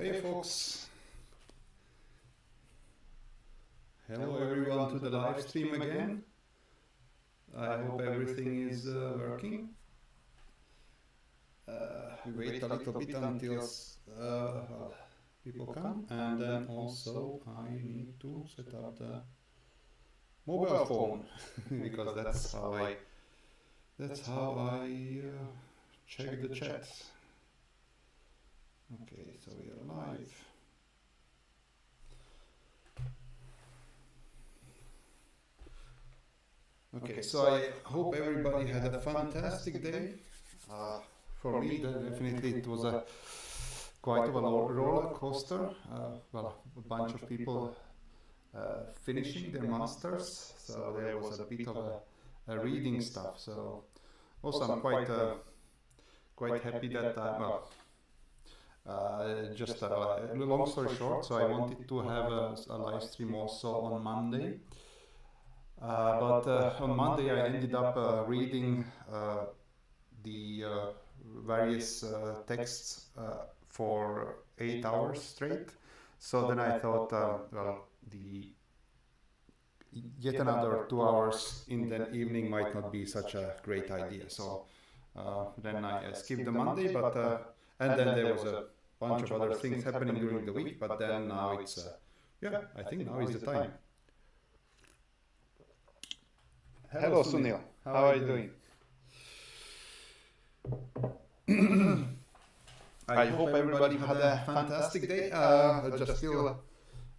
Hey folks, hello everyone to the live stream again. I hope everything is working. We wait a little bit until people come, and then also I need to set up the mobile phone because that's how I check the chat. Okay, so we are live. Okay, so I hope everybody had a fantastic day. For me, definitely it was a quite of a roller coaster. Well, a bunch of people finishing their masters, so there was a bit of a reading stuff. So also I'm quite happy that just a long story short. So I wanted to have a live stream also on Monday. But on Monday I ended up reading the various texts for 8 hours straight. So then I thought, yet another 2 hours in the evening might not be such a great idea. So then I skipped the Monday, but and then there was a bunch of other things happening during the week. But then now it's I think now is the time. Hello Sunil, how are you doing? I hope everybody had a fantastic day.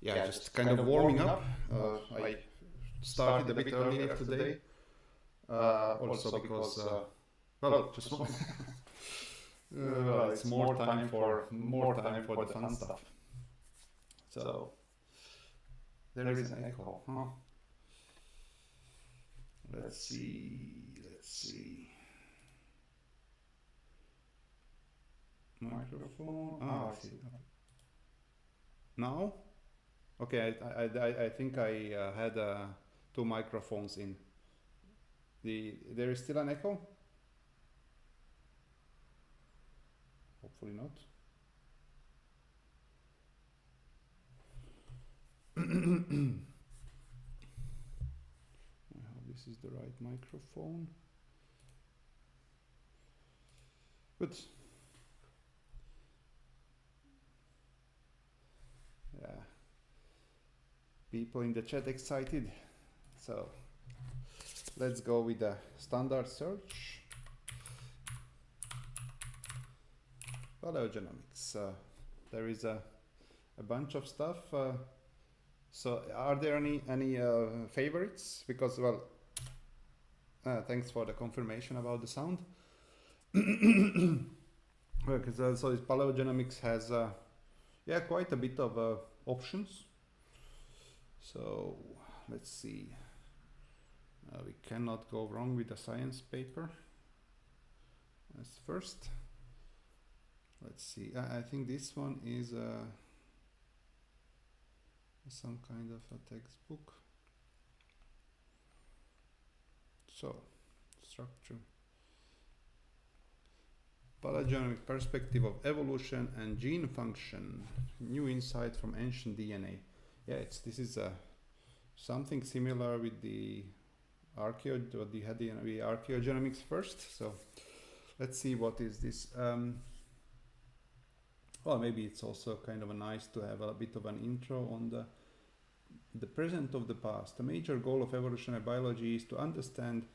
Just kind of warming up. I started a bit earlier today, also because it's more time for the fun stuff. So there is an echo. Huh? Let's see. Microphone. I see. Now? Okay, I think I had 2 microphones in. There is still an echo? Hopefully not. This is the right microphone. Good. Yeah. People in the chat excited. So let's go with the standard search. Paleogenomics. There is a bunch of stuff. So are there any favorites? Because thanks for the confirmation about the sound. Because so Paleogenomics has quite a bit of options. So let's see. We cannot go wrong with a science paper. As first, let's see. I think this one is some kind of a textbook. So, structure. Paleogenomic perspective of evolution and gene function. New insight from ancient DNA. Yeah, this is something similar with the archaeogenomics first. So let's see what is this. Well, maybe it's also kind of nice to have a bit of an intro on the present of the past. The major goal of evolutionary biology is to understand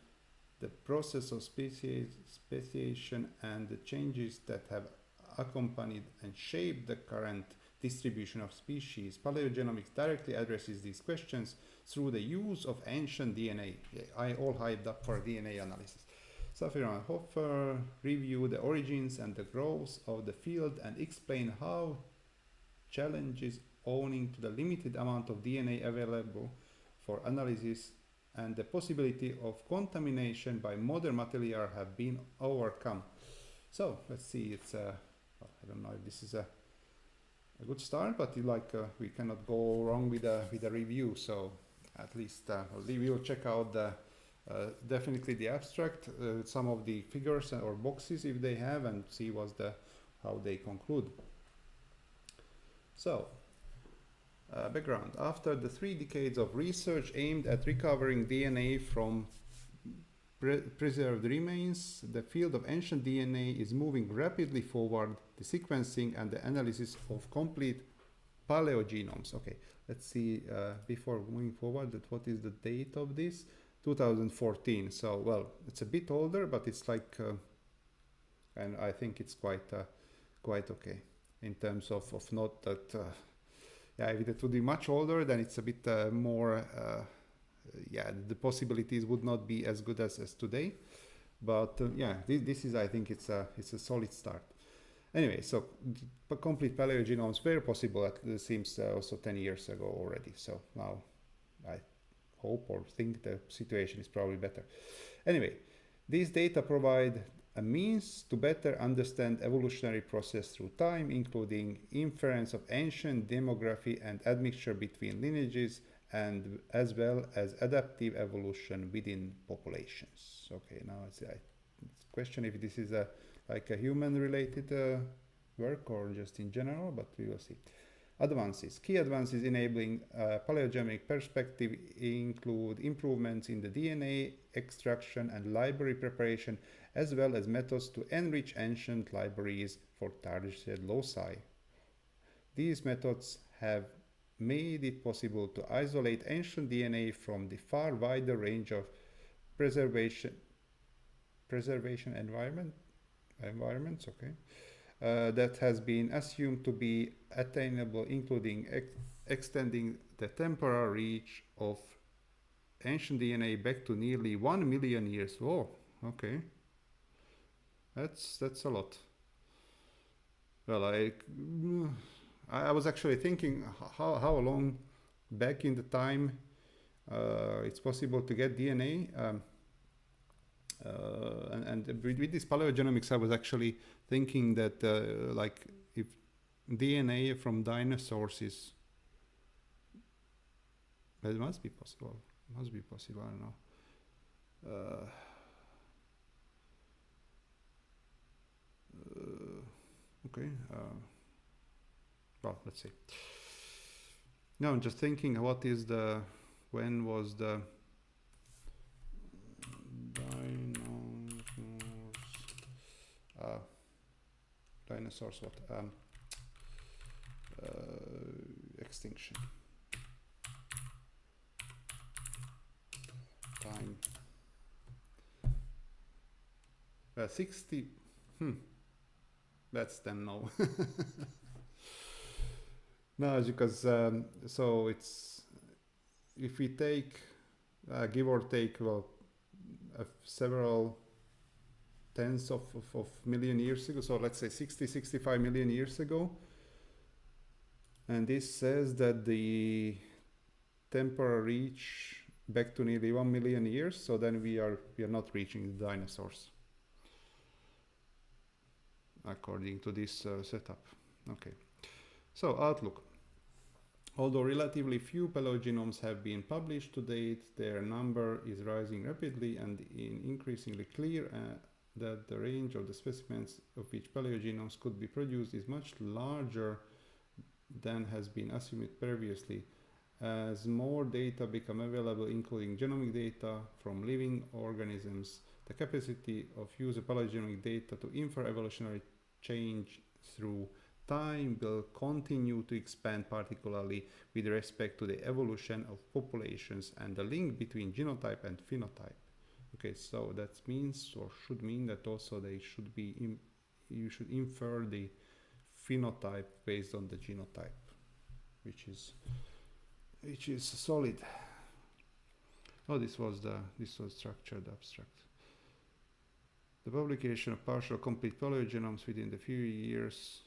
the process of speciation and the changes that have accompanied and shaped the current distribution of species. Paleogenomics directly addresses these questions through the use of ancient DNA. I all hyped up for DNA analysis. Safir and Hofer review the origins and the growth of the field and explain how challenges owing to the limited amount of DNA available for analysis and the possibility of contamination by modern material have been overcome. So let's see. It's I don't know if this is a good start, but we cannot go wrong with a review. So at least we will check out definitely the abstract, some of the figures or boxes if they have, and see how they conclude. So, background. After the 3 decades of research aimed at recovering DNA from preserved remains, the field of ancient DNA is moving rapidly forward, the sequencing and the analysis of complete paleogenomes. Okay, let's see before moving forward that what is the date of this? 2014. So, well, it's a bit older, but it's like, and I think it's quite okay in terms of not that. Yeah, if it would be much older, then it's a bit more. Yeah, the possibilities would not be as good as today. But yeah, this is, I think it's a solid start. Anyway, so complete paleogenomes were possible at it seems also 10 years ago already. So now I hope or think the situation is probably better. Anyway, these data provide a means to better understand evolutionary process through time, including inference of ancient demography and admixture between lineages, and as well as adaptive evolution within populations. Okay, now it's a question if this is like a human-related work or just in general, but we will see. Advances. Key advances enabling paleogenomic perspective include improvements in the DNA extraction and library preparation, as well as methods to enrich ancient libraries for targeted loci. These methods have made it possible to isolate ancient DNA from the far wider range of preservation environments, okay, that has been assumed to be attainable, including extending the temporal reach of ancient DNA back to nearly 1 million years. Oh, okay. That's a lot. Well, I was actually thinking how long back in the time it's possible to get DNA. And with this paleogenomics, I was actually thinking that like if DNA from dinosaurs is, it must be possible. I don't know. Okay. Well, let's see. Now I'm just thinking, when was the dinosaurs what? Extinction. Time. 60. That's then no. No, because so it's, if we take give or take, well, several tens of million years ago, so let's say 65 million years ago, and this says that the temporal reach back to nearly 1 million years, so then we are not reaching the dinosaurs according to this setup. Okay, so outlook. Although relatively few paleogenomes have been published to date, their number is rising rapidly and increasingly clear that the range of the specimens of which paleogenomes could be produced is much larger than has been assumed previously. As more data become available, including genomic data from living organisms, the capacity of use of paleogenomic data to infer evolutionary change through time will continue to expand, particularly with respect to the evolution of populations and the link between genotype and phenotype. Okay, so that means, or should mean, that also they should be you should infer the phenotype based on the genotype, which is solid. Oh, this was structured abstract. The publication of partial complete paleogenomes within the few years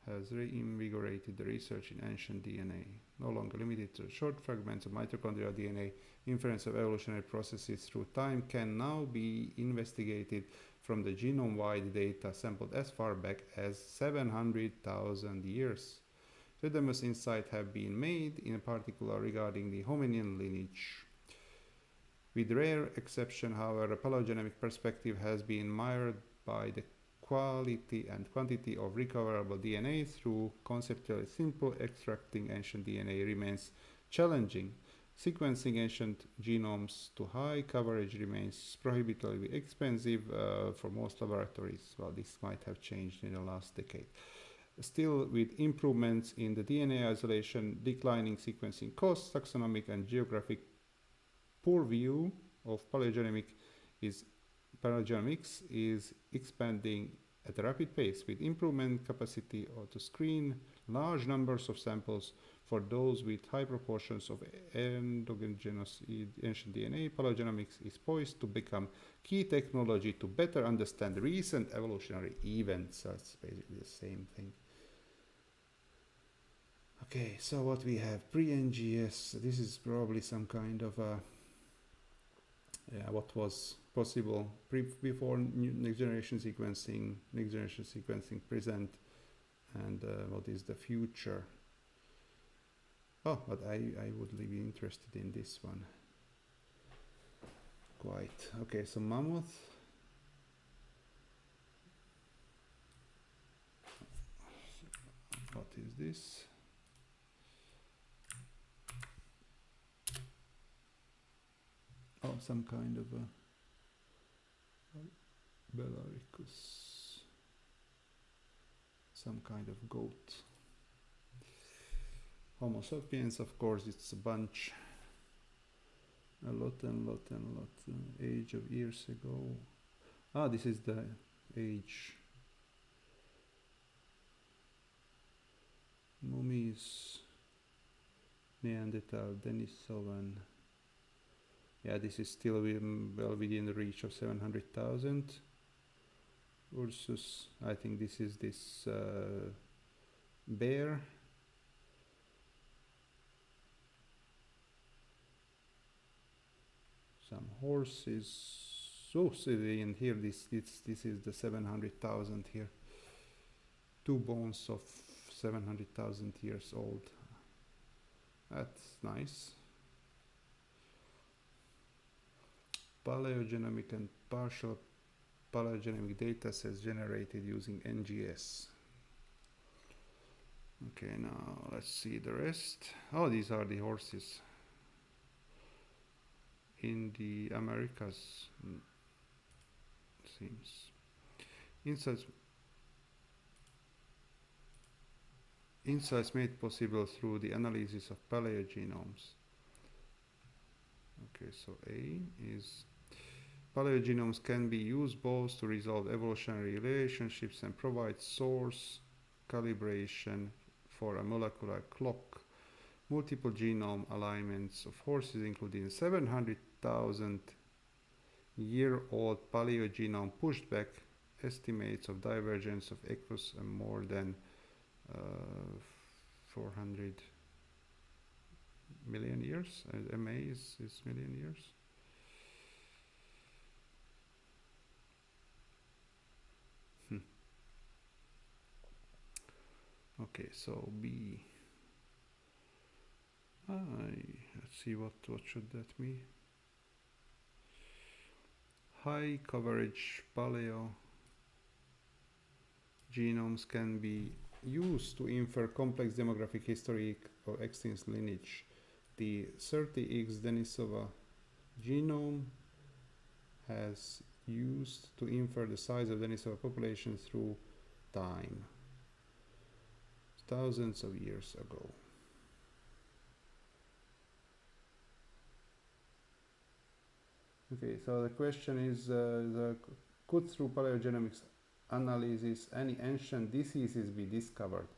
has reinvigorated the research in ancient DNA. No longer limited to short fragments of mitochondrial DNA, inference of evolutionary processes through time can now be investigated from the genome-wide data sampled as far back as 700,000 years. Furthermore, insights have been made, in particular regarding the hominin lineage. With rare exception, however, a paleogenomic perspective has been mired by the quality and quantity of recoverable DNA through conceptually simple extracting ancient DNA remains challenging. Sequencing ancient genomes to high coverage remains prohibitively expensive for most laboratories. Well, this might have changed in the last decade. Still, with improvements in the DNA isolation, declining sequencing costs, taxonomic and geographic purview of paleogenomics is expanding at a rapid pace with improvement capacity to screen large numbers of samples for those with high proportions of endogenous ancient DNA. Paleogenomics is poised to become key technology to better understand recent evolutionary events. That's basically the same thing. Okay, so what we have pre-NGS, this is probably some kind of what was possible before next generation sequencing present, and what is the future. Oh, but I would be interested in this one quite. Okay, so mammoth. What is this? Oh, some kind of a Belaricus, some kind of goat. Homo sapiens, of course, it's a bunch, a lot, age of years ago. Ah, this is the age. Mummies, Neanderthal, Denisovan. Yeah, this is still well within the reach of 700,000. Ursus, I think this is this bear. Some horses. So see, and here this is the 700,000 here. 2 bones of 700,000 years old. That's nice. Paleogenomic and partial paleogenomic data sets generated using NGS. Okay, now let's see the rest. Oh, these are the horses in the Americas. Seems insights made possible through the analysis of paleogenomes. Okay, so A is paleogenomes can be used both to resolve evolutionary relationships and provide source calibration for a molecular clock. Multiple genome alignments of horses, including 700,000 year old paleogenome, pushed back estimates of divergence of equus and more than 400 million years. MA is million years. Okay, so B. Let's see what should that mean. High coverage paleo genomes can be used to infer complex demographic history or extinct lineage. The 30X Denisova genome has used to infer the size of Denisova population through time, thousands of years ago. Okay, so the question is, could through paleogenomics analysis any ancient diseases be discovered?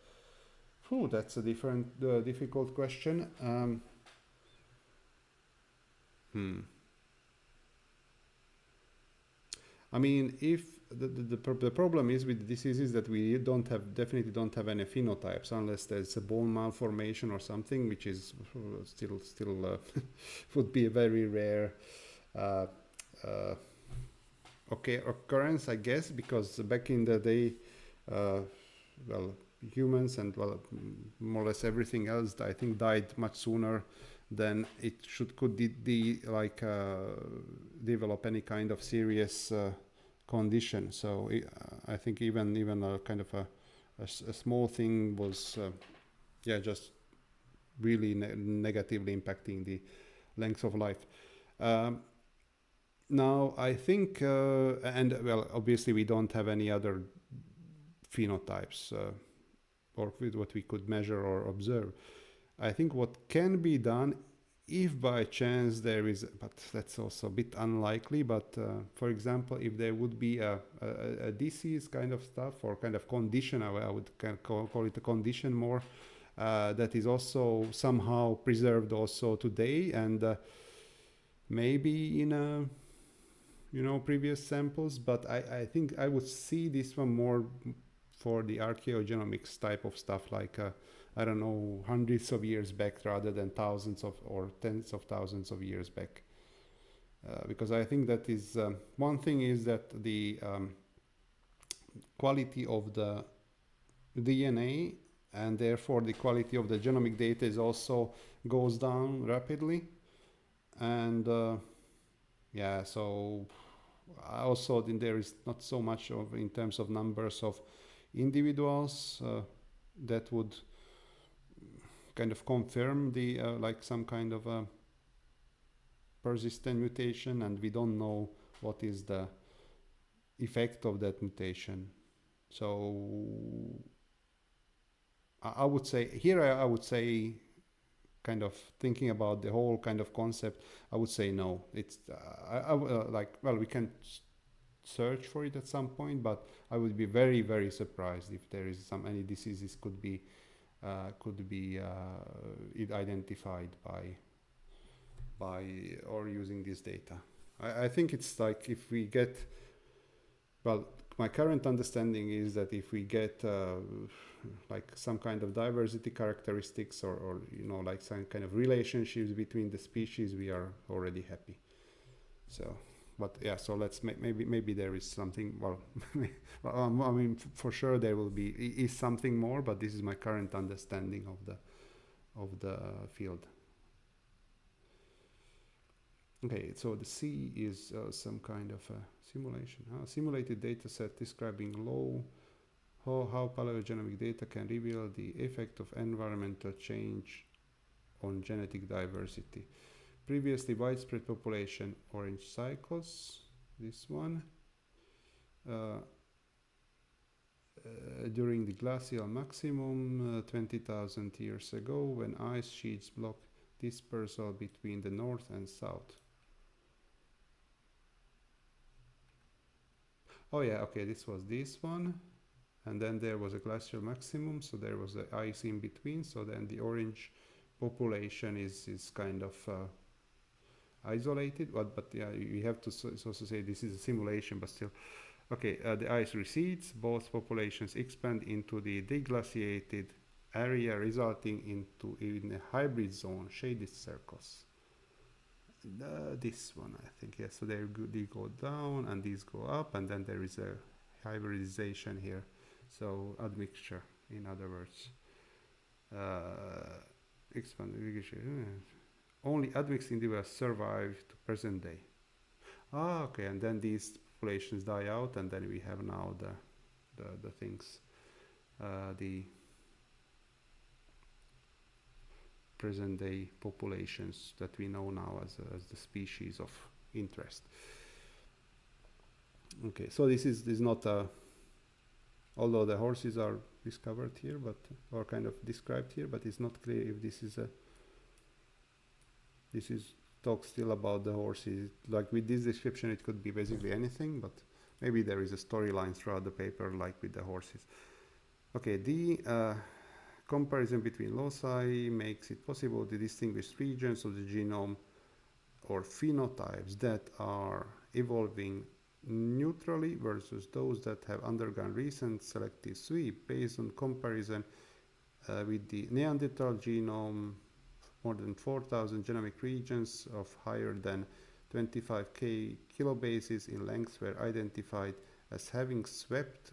Phew, that's a difficult question. I mean, if the problem is with diseases that we definitely don't have any phenotypes unless there's a bone malformation or something, which is still would be a very rare occurrence, I guess, because back in the day, well, humans and more or less everything else, I think, died much sooner than it could develop any kind of serious condition. So I think even a kind of a small thing was just really negatively impacting the length of life. Now I think, and well, obviously we don't have any other phenotypes or with what we could measure or observe. I think what can be done, if by chance there is, but that's also a bit unlikely, but for example, if there would be a disease kind of stuff or kind of condition, I would call it a condition more, that is also somehow preserved also today, and maybe in a previous samples, but I think I would see this one more for the archaeogenomics type of stuff, like I don't know, hundreds of years back rather than thousands of or tens of thousands of years back, because I think that is one thing is that the quality of the DNA and therefore the quality of the genomic data is also goes down rapidly, and so also then there is not so much of in terms of numbers of individuals that would kind of confirm the like some kind of a persistent mutation, and we don't know what is the effect of that mutation. So I would say here I would say, kind of thinking about the whole kind of concept, I would say no. It's like, well, we can search for it at some point, but I would be very, very surprised if there is any diseases could be identified by or using this data. I think it's like if we get, well, my current understanding is that if we get like some kind of diversity characteristics or like some kind of relationships between the species, we are already happy. So, but yeah, so let's maybe there is something. Well, I mean, for sure there will be is something more, but this is my current understanding of the field. Okay, so the C is some kind of a simulation. Simulated data set describing how paleogenomic data can reveal the effect of environmental change on genetic diversity. Previously widespread population, orange cycles, this one. During the glacial maximum 20,000 years ago, when ice sheets blocked dispersal between the north and south. Oh yeah, okay, this was this one. And then there was a glacial maximum, so there was the ice in between. So then the orange population is kind of isolated. But yeah, you have to also say this is a simulation, but still. Okay, the ice recedes. Both populations expand into the deglaciated area, resulting in a hybrid zone, shaded circles. This one, I think, yes. So they go down and these go up, and then there is a hybridization here. So admixture, in other words. Only admixed individuals survive to present day. Okay, and then these populations die out, and then we have now the things, the present day populations that we know now as the species of interest. Okay, so this is not a, although the horses are discovered here, but or kind of described here, but it's not clear if this is talk still about the horses. Like with this description, it could be basically anything, but maybe there is a storyline throughout the paper, like with the horses. Okay, the comparison between loci makes it possible to distinguish regions of the genome or phenotypes that are evolving neutrally versus those that have undergone recent selective sweep based on comparison with the Neanderthal genome. More than 4,000 genomic regions of higher than 25k kilobases in length were identified as having swept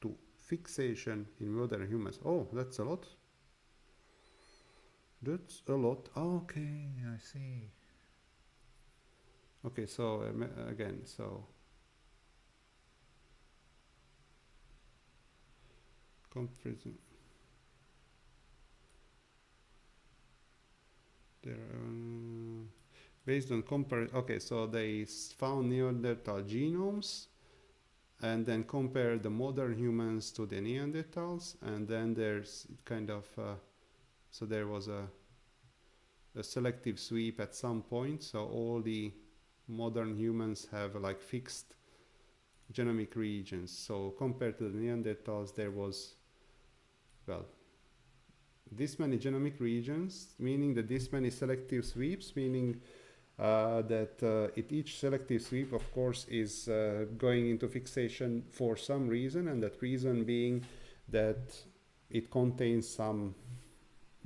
to fixation in modern humans. Oh, that's a lot. That's a lot. Okay, I see. Okay, so again, so comparison. There, based on okay, so they found Neanderthal genomes and then compare the modern humans to the Neanderthals, and then there's kind of so there was a selective sweep at some point, so all the modern humans have like fixed genomic regions. So compared to the Neanderthals, there was, well, this many genomic regions, meaning that this many selective sweeps, meaning that each selective sweep, of course, is going into fixation for some reason, and that reason being that it contains some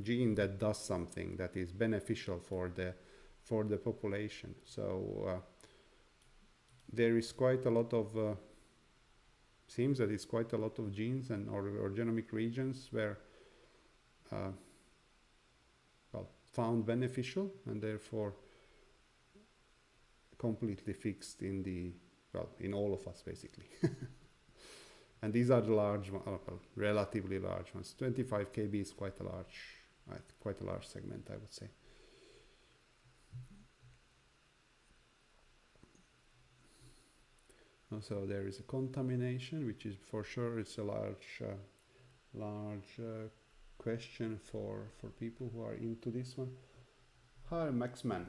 gene that does something that is beneficial for the population. So there is quite a lot of seems that it's quite a lot of genes and or genomic regions where well, found beneficial and therefore completely fixed in the, well, in all of us basically. And these are the large, relatively large ones. 25 kb is quite a large segment, I would say. Also, there is a contamination, which is for sure it's a large question for people who are into this one. Hi, Maxman.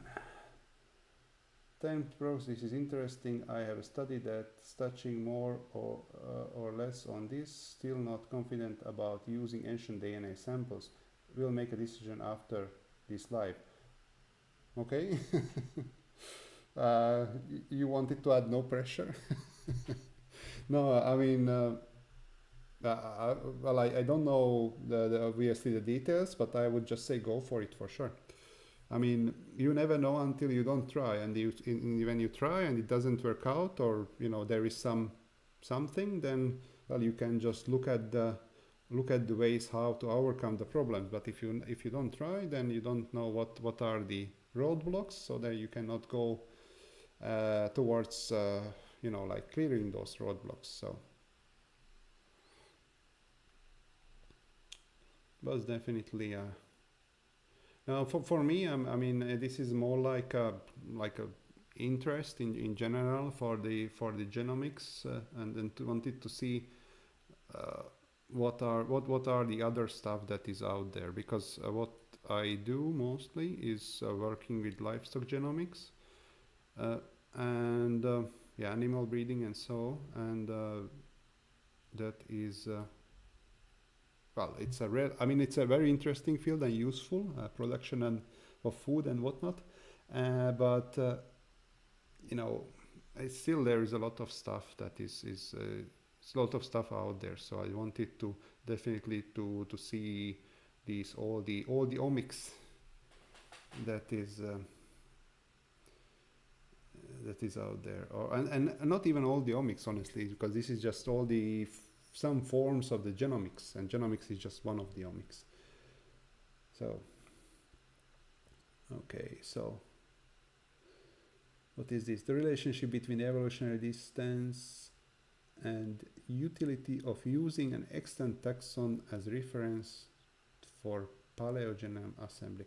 Time process is interesting. I have studied that, touching more or less on this. Still not confident about using ancient DNA samples. We'll make a decision after this live. Okay. You wanted to add no pressure. No, I mean, well, I don't know obviously the details, but I would just say go for it for sure. I mean, you never know until you don't try, and when you try and it doesn't work out, or you know there is something, then well you can just look at the ways how to overcome the problems. But if you don't try, then you don't know what are the roadblocks, so that you cannot go towards you know, like clearing those roadblocks. So was definitely now for me, I mean this is more like a interest in general for the genomics, and then wanted to see what are the other stuff that is out there, because what I do mostly is working with livestock genomics and yeah, animal breeding and so, and that is well, it's a very interesting field and useful, production and of food and whatnot, but you know, still there is a lot of stuff that is a lot of stuff out there. So I wanted to definitely to see these all the omics that is out there, and not even all the omics, honestly, because this is just all the some forms of the genomics, and genomics is just one of the omics. So okay, so what is this? The relationship between evolutionary distance and utility of using an extant taxon as reference for paleogenome assembly.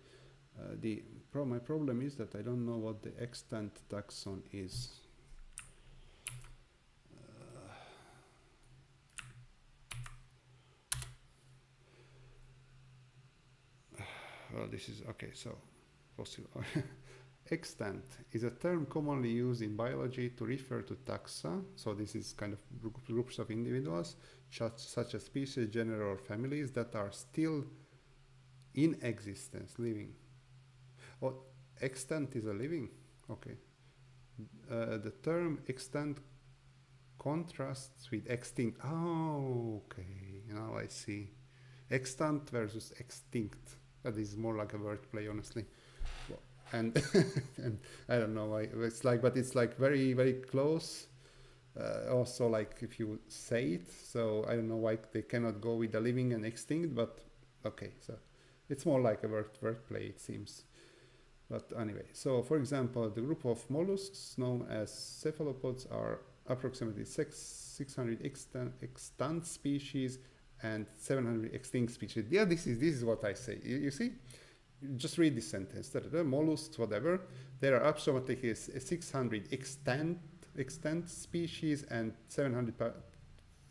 My problem is that I don't know what the extant taxon is. Well, this is okay. So, possible. Extant is a term commonly used in biology to refer to taxa. So this is kind of groups of individuals, such as species, genera, or families that are still in existence, living. Oh, extant is a living. Okay. The term extant contrasts with extinct. Oh, okay. Now I see. Extant versus extinct. That is more like a wordplay, honestly. And, and I don't know why it's like, but it's like very, very close. Also, like if you say it, so I don't know why they cannot go with the living and extinct, but okay, so it's more like a wordplay, it seems. But anyway, so for example, the group of mollusks known as cephalopods are approximately 600 extant species and 700 extinct species. Yeah, this is what I say. You see, just read this sentence. The mollusks, whatever, there are approximately 600 extant species and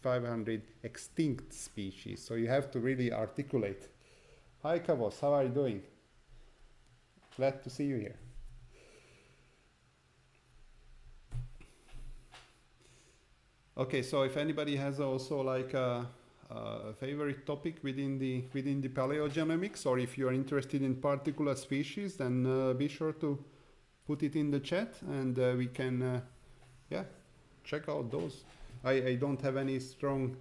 500 extinct species. So you have to really articulate. Hi Kavos, how are you doing? Glad to see you here. Okay, so if anybody has also like a favorite topic within the paleogenomics, or if you are interested in particular species, then be sure to put it in the chat, and we can yeah, check out those. I don't have any strong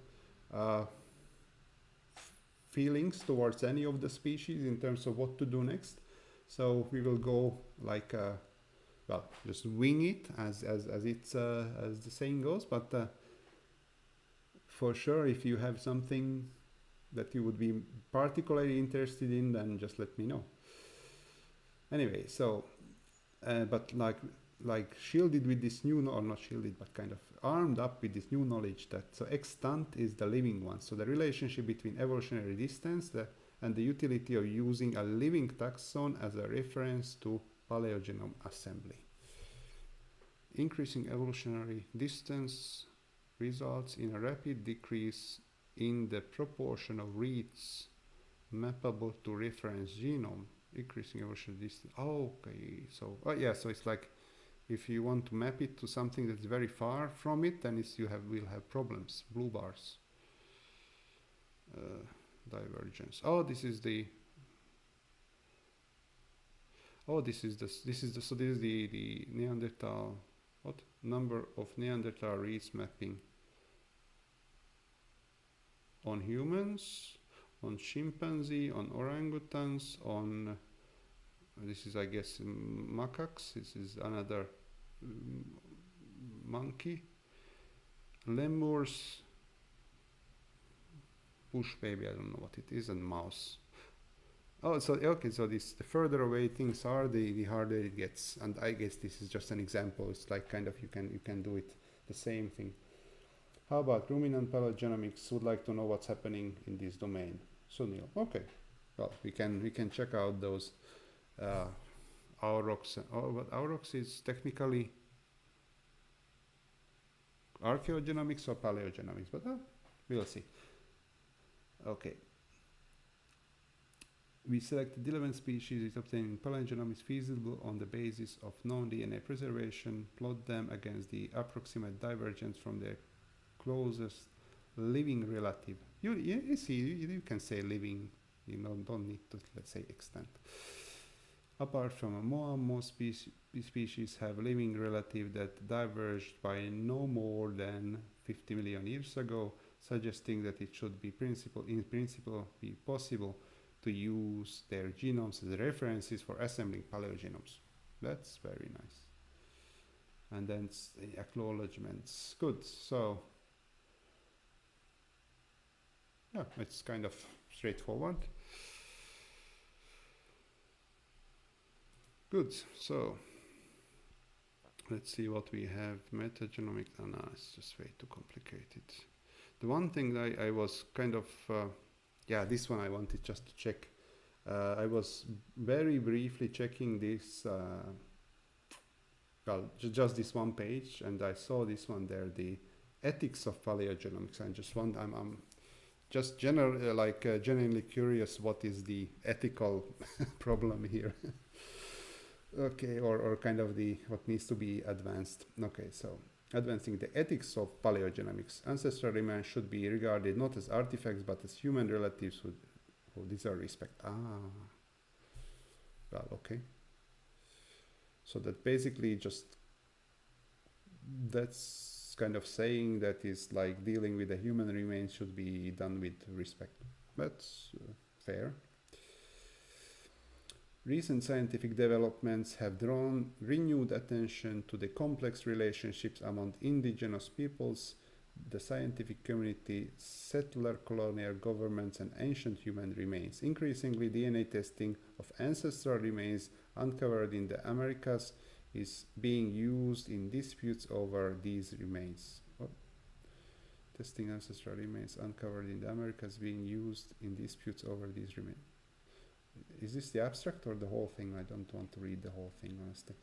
feelings towards any of the species in terms of what to do next, so we will go like well, just wing it as it's as the saying goes, but for sure, if you have something that you would be particularly interested in, then just let me know. Anyway, so but like shielded with this new, or not shielded, but kind of armed up with this new knowledge that so extant is the living one. So the relationship between evolutionary distance and the utility of using a living taxon as a reference to paleogenome assembly. Increasing evolutionary distance results in a rapid decrease in the proportion of reads mappable to reference genome. Increasing evolutionary distance. Okay, so yeah, so it's like if you want to map it to something that's very far from it, then will have problems. Blue bars. Divergence. Oh, this is the. Oh, this is the Neanderthal. What number of Neanderthal reads mapping on humans, on chimpanzee, on orangutans, on this is, I guess, macaques. This is another monkey, lemurs, bush baby, I don't know what it is, and mouse. Oh, so okay, so the further away things are, the harder it gets, and I guess this is just an example. It's like kind of you can do it the same thing. How about ruminant paleogenomics? Would like to know what's happening in this domain. Sunil, okay, well we can check out those aurochs. Oh, but aurochs is technically archaeogenomics or paleogenomics, but we'll see. Okay. We selected 11 species with obtaining paleogenomics feasible on the basis of known DNA preservation, plot them against the approximate divergence from their closest living relative. You see, you can say living, you know, don't need to, let's say, extant. Apart from a Moa, most species have living relative that diverged by no more than 50 million years ago, suggesting that it should be in principle be possible to use their genomes as references for assembling paleogenomes. That's very nice. And then acknowledgements. Good. So yeah, it's kind of straightforward. Good. So let's see what we have. Metagenomic. Oh, no, it's just way too complicated. The one thing that I was kind of yeah, this one I wanted just to check. I was very briefly checking this, well, just this one page, and I saw this one there, the ethics of paleogenomics. I'm just genuinely curious what is the ethical problem here. Okay, or kind of what needs to be advanced. Okay, so advancing the ethics of paleogenomics. Ancestral remains should be regarded not as artifacts but as human relatives who deserve respect. Well, okay. So that basically just, that's kind of saying that is like dealing with the human remains should be done with respect. That's fair. Recent scientific developments have drawn renewed attention to the complex relationships among indigenous peoples, the scientific community, settler colonial governments, and ancient human remains. Increasingly, DNA testing of ancestral remains uncovered in the Americas is being used in disputes over these remains. Testing ancestral remains uncovered in the Americas being used in disputes over these remains. Is this the abstract or the whole thing? I don't want to read the whole thing, honestly.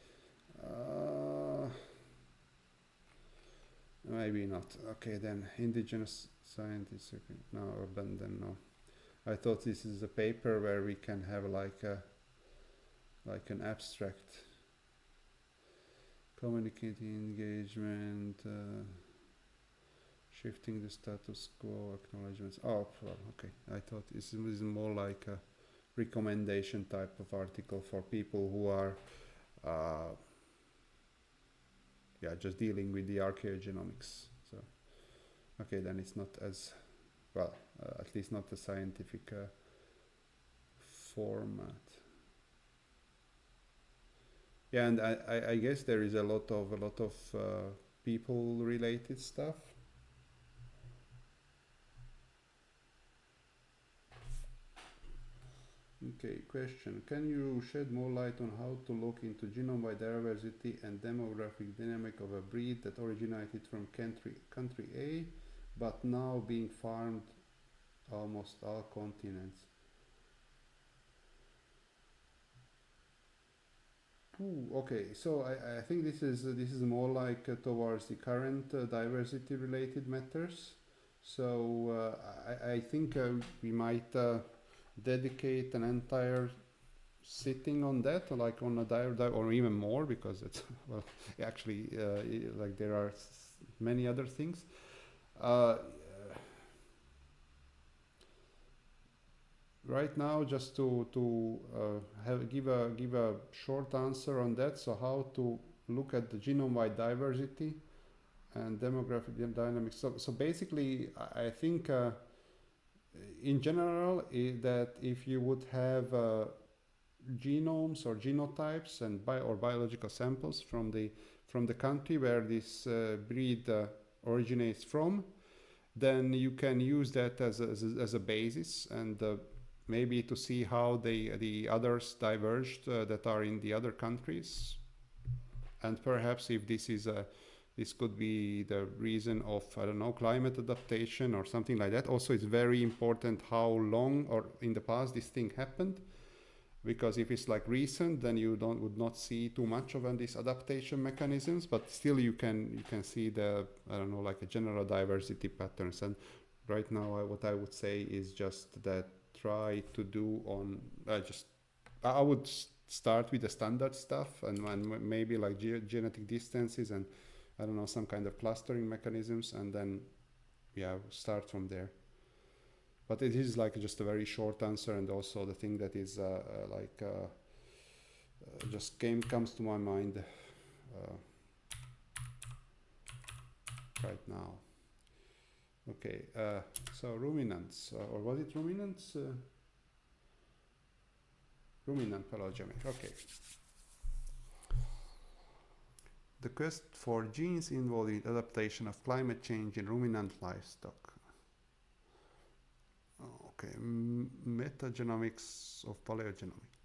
Maybe not. Okay, then indigenous scientists. Okay. No, urban. Then no. I thought this is a paper where we can have like an abstract. Communicating engagement, shifting the status quo, acknowledgements. Oh, well, okay. I thought this is more like a recommendation type of article for people who are just dealing with the archaeogenomics. So okay, then it's not as well, at least not the scientific format. Yeah, and I guess there is a lot of people related stuff. Okay, question. Can you shed more light on how to look into genome-wide diversity and demographic dynamic of a breed that originated from country A, but now being farmed almost all continents? Ooh, okay, so I think this is more like towards the current diversity related matters. So I think we might dedicate an entire sitting on that, like on a or even more, because it's well, actually like there are many other things. Right now, just to give a short answer on that. So how to look at the genome-wide diversity and demographic dynamics. So basically, I think in general that if you would have genomes or genotypes and biological samples from the country where this breed originates from, then you can use that as a basis and maybe to see how the others diverged that are in the other countries, and perhaps if this could be the reason of, I don't know, climate adaptation or something like that. Also, it's very important how long or in the past this thing happened, because if it's like recent, then you would not see too much of these adaptation mechanisms, but still you can see the, I don't know, like a general diversity patterns. And right now, what I would say is just that try to do on I would start with the standard stuff and maybe like genetic distances and I don't know, some kind of clustering mechanisms, and then start from there. But it is like just a very short answer, and also the thing that is just comes to my mind right now. Okay, so ruminants, or was it ruminants? Ruminant paleogenomics, okay. The quest for genes involved in adaptation of climate change in ruminant livestock. Okay, metagenomics of paleogenomics.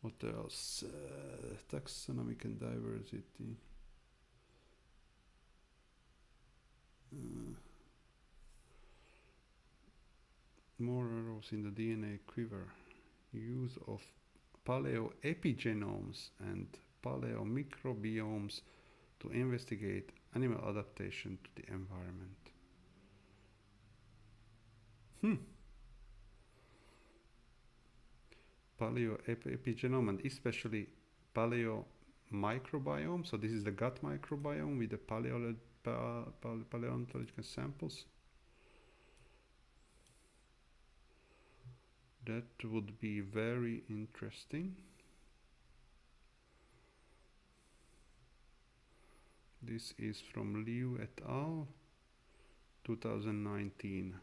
What else? Taxonomic and diversity. More arrows in the DNA quiver. Use of paleoepigenomes and paleomicrobiomes to investigate animal adaptation to the environment. Paleoepigenome and especially paleomicrobiome. So this is the gut microbiome with the paleontological samples. That would be very interesting. This is from Liu et al. 2019.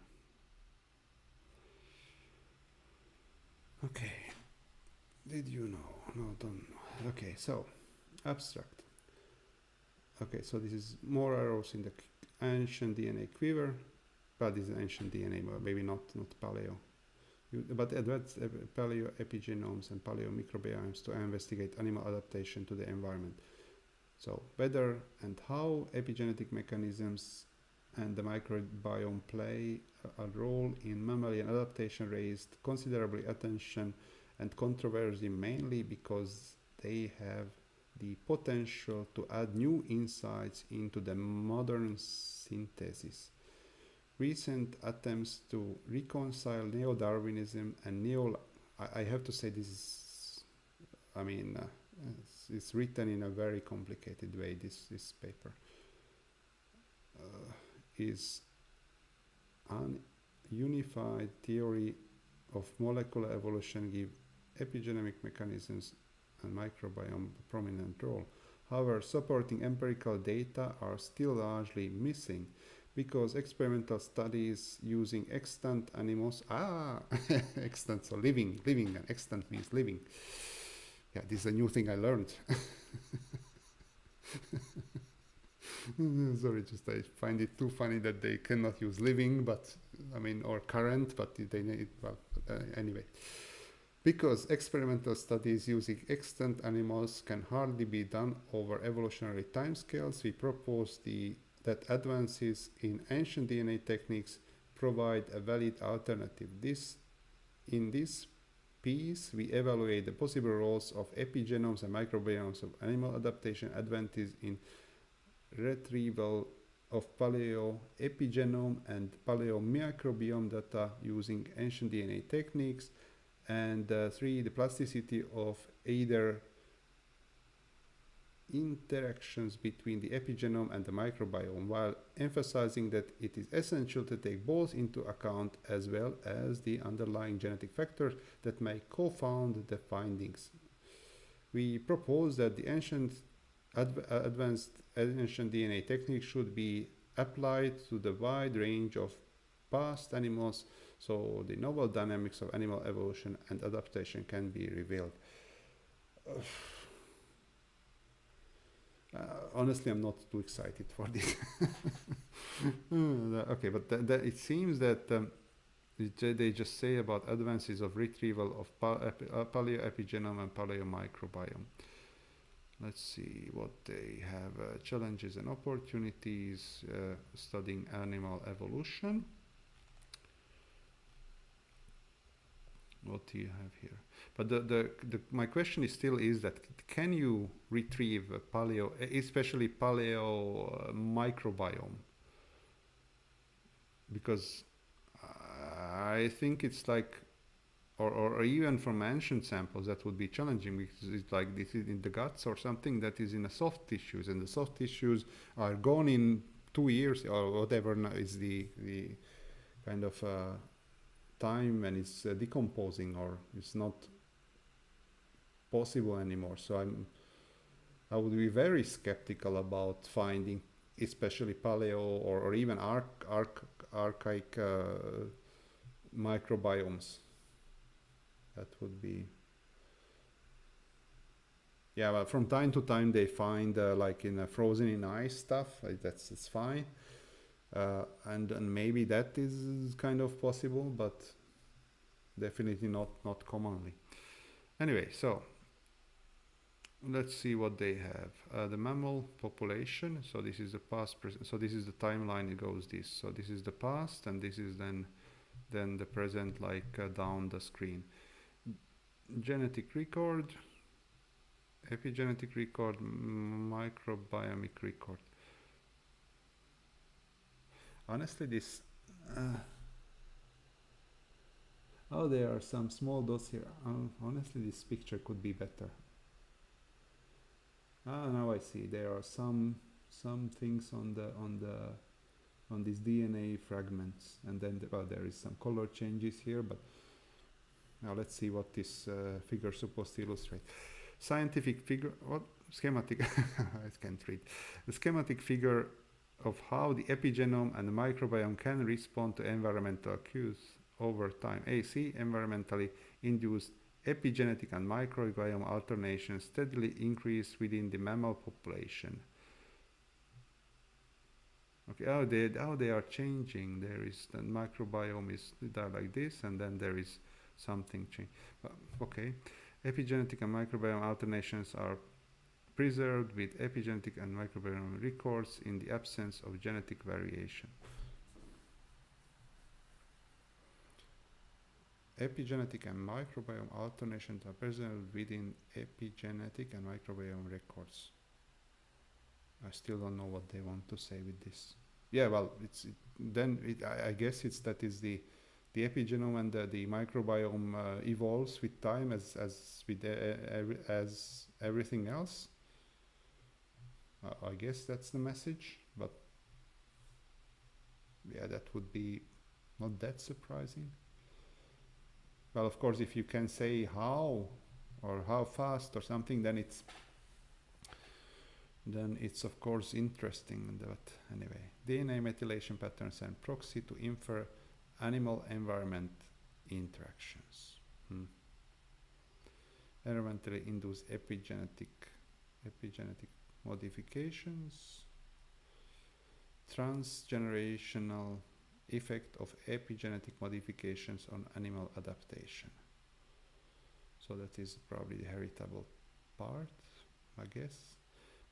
Okay. Did you know? No, don't know. Okay, so abstract. Okay, so this is more arrows in the ancient DNA quiver, but this is ancient DNA, maybe not paleo. But advanced paleoepigenomes and paleomicrobiomes to investigate animal adaptation to the environment. So whether and how epigenetic mechanisms and the microbiome play a role in mammalian adaptation raised considerably attention and controversy, mainly because they have the potential to add new insights into the modern synthesis. Recent attempts to reconcile neo-Darwinism and I have to say this is, I mean, it's written in a very complicated way, this paper, is an unified theory of molecular evolution give epigenetic mechanisms and microbiome a prominent role. However, supporting empirical data are still largely missing because experimental studies using extant animals, extant, so living, and extant means living. Yeah, this is a new thing I learned. Sorry, just I find it too funny that they cannot use living, but I mean, or current, but they need, well, anyway. Because experimental studies using extant animals can hardly be done over evolutionary timescales, we propose that advances in ancient DNA techniques provide a valid alternative. In this piece, we evaluate the possible roles of epigenomes and microbiomes of animal adaptation, advances in retrieval of paleoepigenome and paleomicrobiome data using ancient DNA techniques, and 3, the plasticity of either interactions between the epigenome and the microbiome, while emphasizing that it is essential to take both into account as well as the underlying genetic factors that may co-found the findings. We propose that the advanced ancient DNA techniques should be applied to the wide range of past animals, so the novel dynamics of animal evolution and adaptation can be revealed. Honestly, I'm not too excited for this. Okay, but it seems that they just say about advances of retrieval of paleoepigenome and paleomicrobiome. Let's see what they have. Challenges and opportunities studying animal evolution. What do you have here? But my question is still is that can you retrieve especially paleo microbiome? Because I think it's like, or even from ancient samples, that would be challenging because it's like this is in the guts or something that is in the soft tissues, and the soft tissues are gone in 2 years or whatever is the kind of time when it's decomposing or it's not possible anymore. So I would be very skeptical about finding especially paleo or even archaic microbiomes. That would be, yeah, well, from time to time they find like in frozen in ice stuff, it's fine. And maybe that is kind of possible, but definitely not commonly. Anyway, so let's see what they have. The mammal population, so this is the past, present, so this is the timeline, it goes this. So this is the past, and this is then the present, like down the screen. Genetic record, epigenetic record, microbiomic record. Honestly, this there are some small dots here. Honestly, this picture could be better. Now I see there are some things on these DNA fragments, and then there is some color changes here. But now let's see what this figure is supposed to illustrate. Scientific figure, what schematic? I can't read. The schematic figure of how the epigenome and the microbiome can respond to environmental cues over time. AC, environmentally induced epigenetic and microbiome alternation steadily increase within the mammal population. Okay, they are changing. There is the microbiome is like this, and then there is something change. Okay, epigenetic and microbiome alternations are preserved with epigenetic and microbiome records in the absence of genetic variation. Epigenetic and microbiome alternations are preserved within epigenetic and microbiome records. I still don't know what they want to say with this. Yeah, well, I guess it's that is the epigenome and the microbiome evolves with time as with as everything else. I guess that's the message, but yeah, that would be not that surprising. Well, of course, if you can say how or how fast or something, then it's of course interesting. But anyway, DNA methylation patterns and proxy to infer animal environment interactions. Environmentally induced epigenetic modifications. Transgenerational effect of epigenetic modifications on animal adaptation. So that is probably the heritable part, I guess.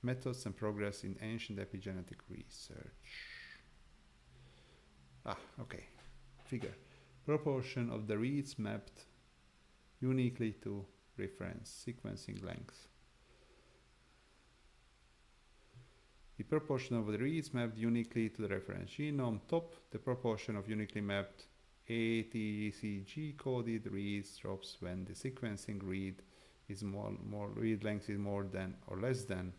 Methods and progress in ancient epigenetic research. Okay. Figure. Proportion of the reads mapped uniquely to reference sequencing length. The proportion of the reads mapped uniquely to the reference genome. Top, the proportion of uniquely mapped ATCG coded reads drops when the sequencing read is read length is more than or less than.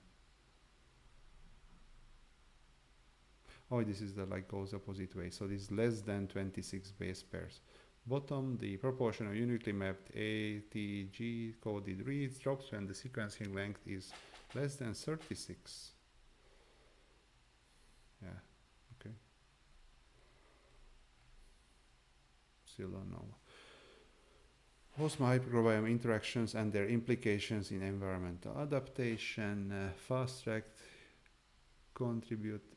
Oh, this is the goes opposite way. So this is less than 26 base pairs. Bottom, the proportion of uniquely mapped ATG coded reads drops when the sequencing length is less than 36. Yeah, okay. Still don't know. Host microbiome interactions and their implications in environmental adaptation. Fast-tracked contribute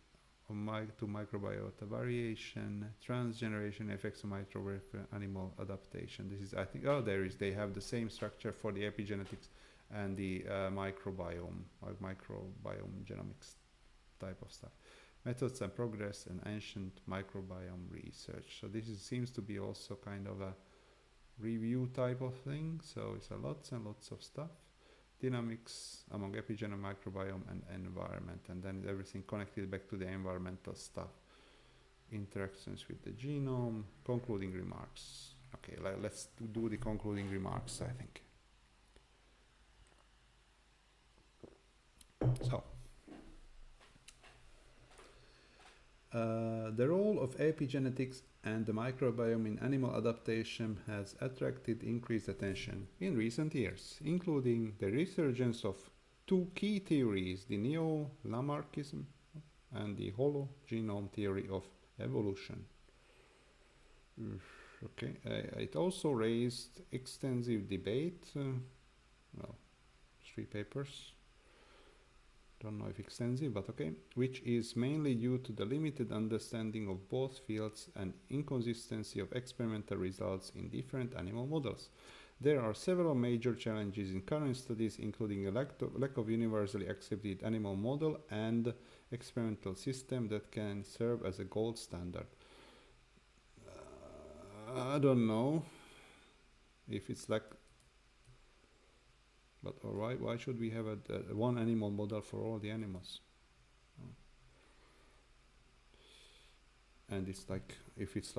to microbiota variation. Transgeneration effects of microbiome animal adaptation. This is, I think, they have the same structure for the epigenetics and the microbiome genomics type of stuff. Methods and progress in ancient microbiome research. So this seems to be also kind of a review type of thing. So it's lots and lots of stuff. Dynamics among epigenome, microbiome, and environment, and then everything connected back to the environmental stuff. Interactions with the genome. Concluding remarks. Okay, let's do the concluding remarks, I think. So. The role of epigenetics and the microbiome in animal adaptation has attracted increased attention in recent years, including the resurgence of two key theories, the neo-Lamarckism and the hologenome theory of evolution. Okay, it also raised extensive debate, 3 papers. Don't know if extensive, but okay, which is mainly due to the limited understanding of both fields and inconsistency of experimental results in different animal models. There are several major challenges in current studies, including a lack of universally accepted animal model and experimental system that can serve as a gold standard. I don't know if it's but alright, why should we have one animal model for all the animals? And it's if it's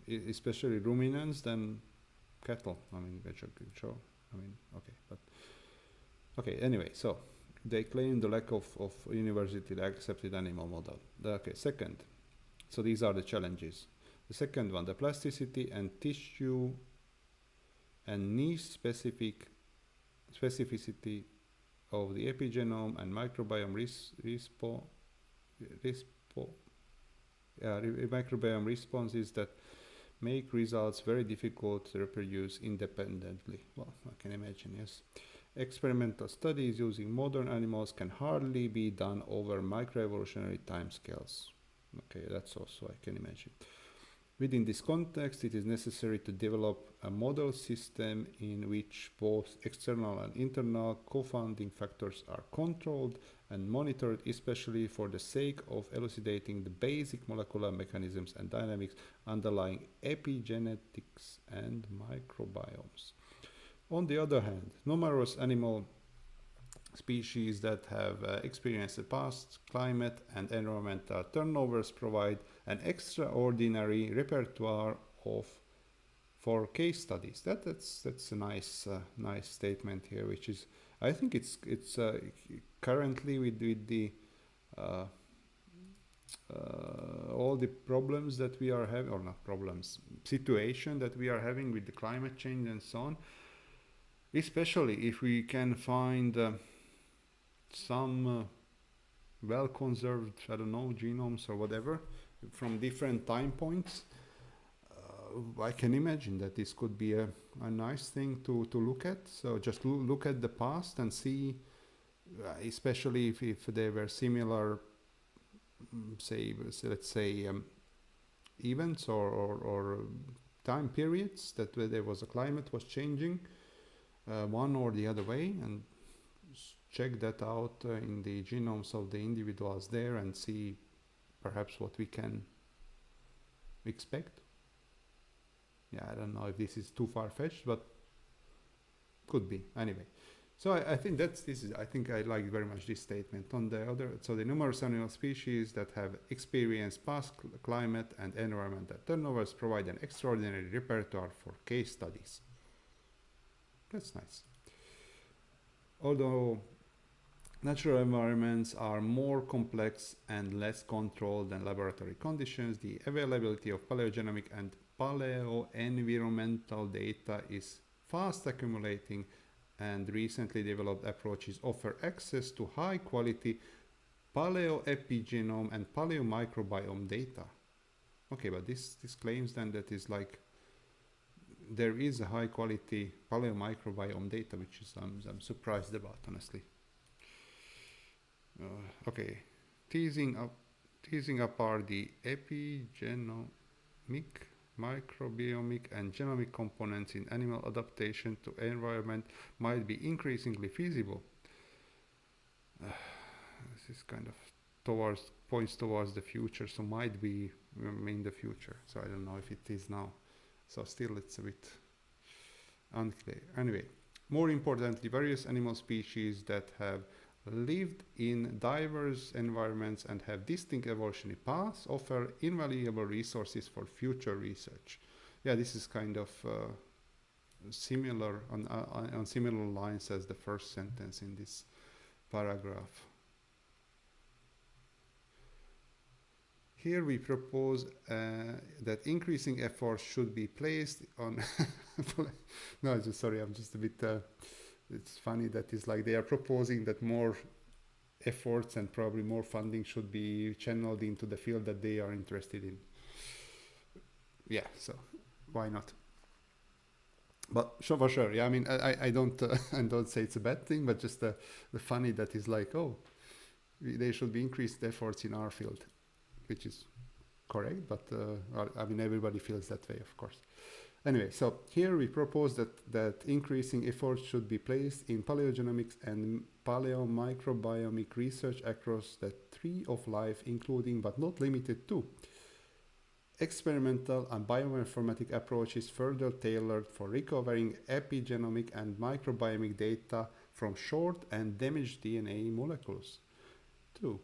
especially ruminants, then cattle. Okay. Anyway, so they claim the lack of universally accepted animal model. Okay, second. So these are the challenges. The second one, the plasticity and tissue and niche specificity of the epigenome and microbiome microbiome responses that make results very difficult to reproduce independently. Well, I can imagine, yes. Experimental studies using modern animals can hardly be done over microevolutionary timescales. Okay, that's also I can imagine. Within this context, it is necessary to develop a model system in which both external and internal confounding factors are controlled and monitored, especially for the sake of elucidating the basic molecular mechanisms and dynamics underlying epigenetics and microbiomes. On the other hand, numerous animal species that have experienced the past climate and environmental turnovers provide an extraordinary repertoire for case studies. That's a nice statement here, which is, I think it's currently with the all the problems that we are having, or not problems, situation that we are having with the climate change and so on, especially if we can find some well conserved, I don't know, genomes or whatever from different time points. I can imagine that this could be a nice thing to look at. So just look at the past and see, especially if there were similar, let's say, events or time periods that where there was a climate was changing one or the other way, and check that out in the genomes of the individuals there and see perhaps what we can expect. Yeah, I don't know if this is too far-fetched, but could be. Anyway, so I think I think I like very much this statement. On the other, so the numerous animal species that have experienced past climate and environmental turnovers provide an extraordinary repertoire for case studies. That's nice. Although natural environments are more complex and less controlled than laboratory conditions, the availability of paleogenomic and paleo-environmental data is fast accumulating, and recently developed approaches offer access to high-quality paleoepigenome and paleomicrobiome data. Okay, but this claims then that is like there is a high-quality paleomicrobiome data, which is I'm surprised about, honestly. Okay, teasing apart the epigenomic, microbiomic, and genomic components in animal adaptation to environment might be increasingly feasible. This is kind of points towards the future, so might be in the future. So I don't know if it is now. So still it's a bit unclear. Anyway, more importantly, various animal species that have lived in diverse environments and have distinct evolutionary paths offer invaluable resources for future research. Yeah, this is kind of similar on similar lines as the first sentence in this paragraph. Here we propose that increasing efforts should be placed on no, sorry, I'm just a bit it's funny that it's like they are proposing that more efforts and probably more funding should be channeled into the field that they are interested in. Yeah, so why not? But sure, for sure, yeah. I mean, I don't I don't say it's a bad thing, but just the funny that is like, oh, they should be increased efforts in our field, which is correct. But I mean, everybody feels that way, of course. Anyway, so here we propose that increasing efforts should be placed in paleogenomics and paleomicrobiomic research across the tree of life, including but not limited to experimental and bioinformatic approaches further tailored for recovering epigenomic and microbiomic data from short and damaged DNA molecules. 2.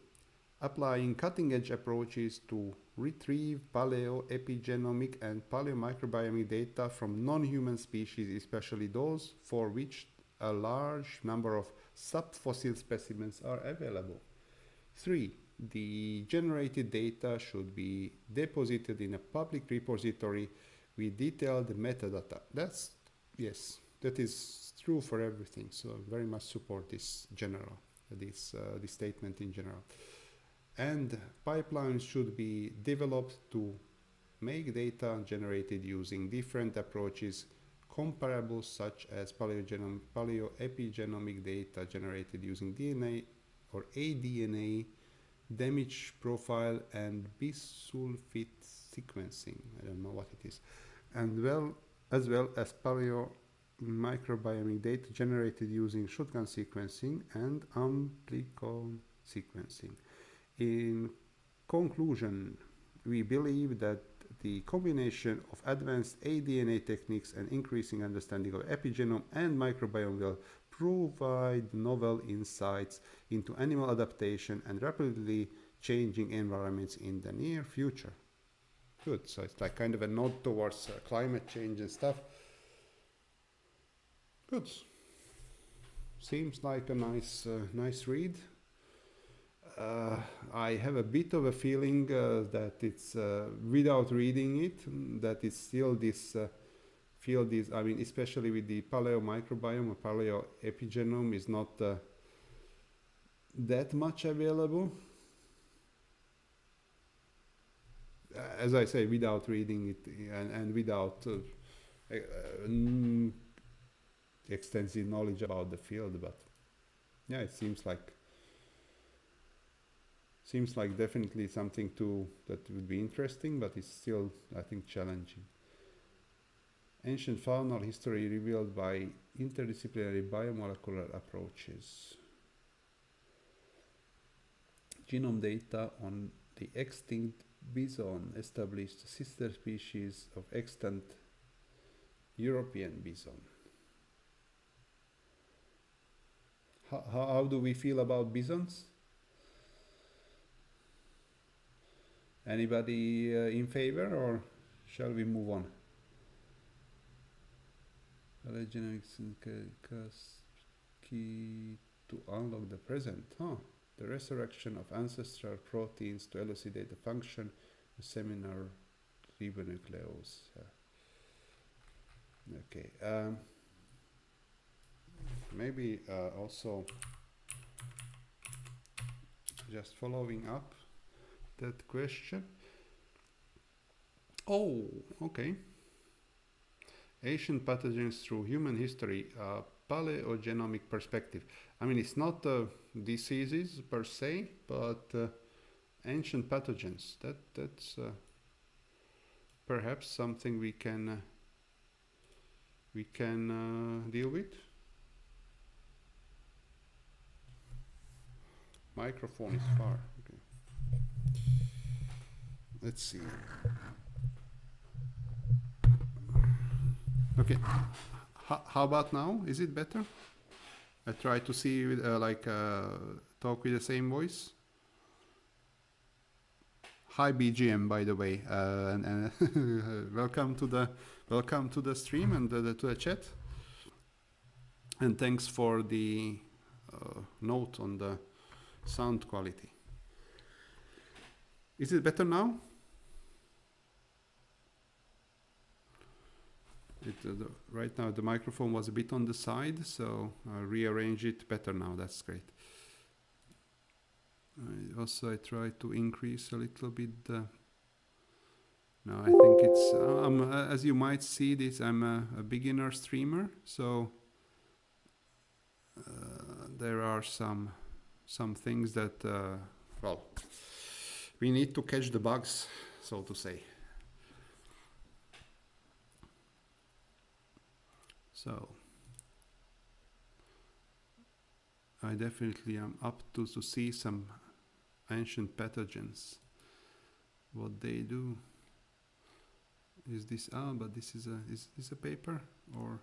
Applying cutting-edge approaches to retrieve paleoepigenomic and paleomicrobiomic data from non-human species, especially those for which a large number of subfossil specimens are available. 3. The generated data should be deposited in a public repository with detailed metadata. Yes, that is true for everything. So I very much support this statement in general. And pipelines should be developed to make data generated using different approaches comparable, such as paleoepigenomic data generated using DNA or aDNA, damage profile, and bisulfite sequencing. I don't know what it is. And as well as paleo microbiomic data generated using shotgun sequencing and amplicon sequencing. In conclusion, we believe that the combination of advanced aDNA techniques and increasing understanding of epigenome and microbiome will provide novel insights into animal adaptation and rapidly changing environments in the near future. Good, so it's like kind of a nod towards climate change and stuff. Good. Seems like a nice read. I have a bit of a feeling that it's, without reading it, that it's still this field is, I mean, especially with the paleo microbiome or paleo epigenome is not that much available. As I say, without reading it and without extensive knowledge about the field, but yeah, it seems like definitely something that would be interesting, but it's still, I think, challenging. Ancient faunal history revealed by interdisciplinary biomolecular approaches. Genome data on the extinct bison established sister species of extant European bison. How do we feel about bisons? Anybody in favor, or shall we move on? Paleogenomics is key to unlock the present. The resurrection of ancestral proteins to elucidate the function of seminar ribonucleose. Okay. Maybe also just following up that question. Oh, okay. Ancient pathogens through human history, paleogenomic perspective. I mean, it's not diseases per se, but ancient pathogens. That's perhaps something we can deal with. Microphone is far. Okay. Let's see. Okay. How about now? Is it better? I try to see with, talk with the same voice. Hi BGM, by the way, and welcome to the stream and to the chat. And thanks for the note on the sound quality. Is it better now? Right now the microphone was a bit on the side, so I'll rearrange it better now. That's great. I try to increase a little bit. No, I think it's, as you might see this, I'm a beginner streamer, so there are some things that, well, we need to catch the bugs, so to say. So I definitely am up to see some ancient pathogens. What they do. Is this, but this is a paper, or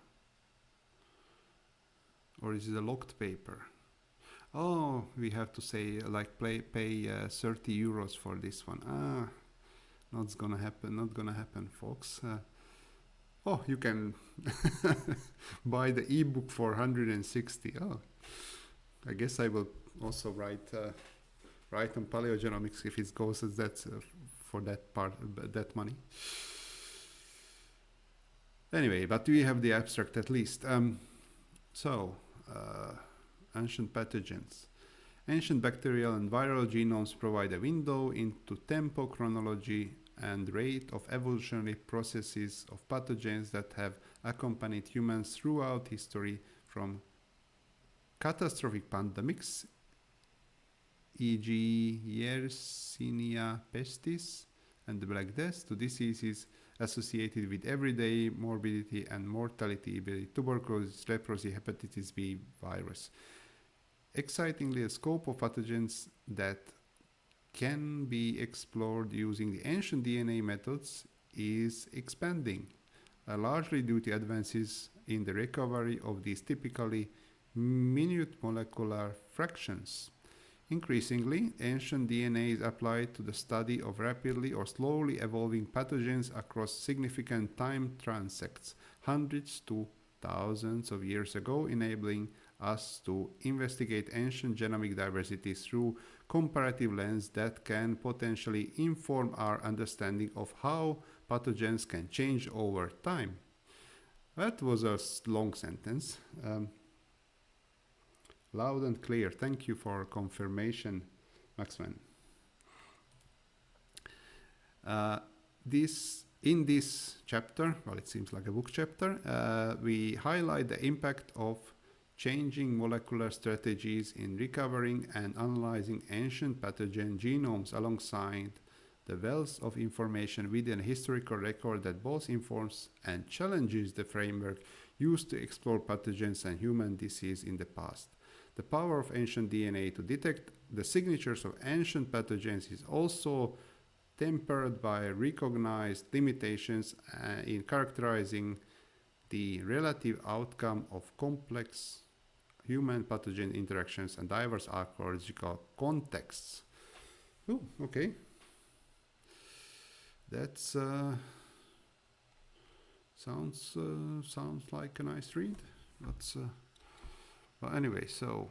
is it a locked paper? Oh, we have to say like pay 30 euros for this one. Not gonna happen, folks. Oh, you can buy the ebook for 160. Oh, I guess I will also write on Paleogenomics if it goes as that for that part, that money. Anyway, but we have the abstract at least. Ancient pathogens. Ancient bacterial and viral genomes provide a window into tempo chronology and rate of evolutionary processes of pathogens that have accompanied humans throughout history, from catastrophic pandemics, e.g. Yersinia pestis, and the Black Death to diseases associated with everyday morbidity and mortality, be it tuberculosis, leprosy, hepatitis B virus. Excitingly, the scope of pathogens that can be explored using the ancient DNA methods is expanding, largely due to advances in the recovery of these typically minute molecular fractions. Increasingly, ancient DNA is applied to the study of rapidly or slowly evolving pathogens across significant time transects, hundreds to thousands of years ago, enabling us to investigate ancient genomic diversity through comparative lens that can potentially inform our understanding of how pathogens can change over time. That was a long sentence. Loud and clear. Thank you for confirmation, Maxman. In this chapter, well, it seems like a book chapter, we highlight the impact of changing molecular strategies in recovering and analyzing ancient pathogen genomes alongside the wealth of information within a historical record that both informs and challenges the framework used to explore pathogens and human disease in the past. The power of ancient DNA to detect the signatures of ancient pathogens is also tempered by recognized limitations in characterizing the relative outcome of complex human pathogen interactions and diverse archaeological contexts. Oh, okay. That's sounds like a nice read. But anyway, so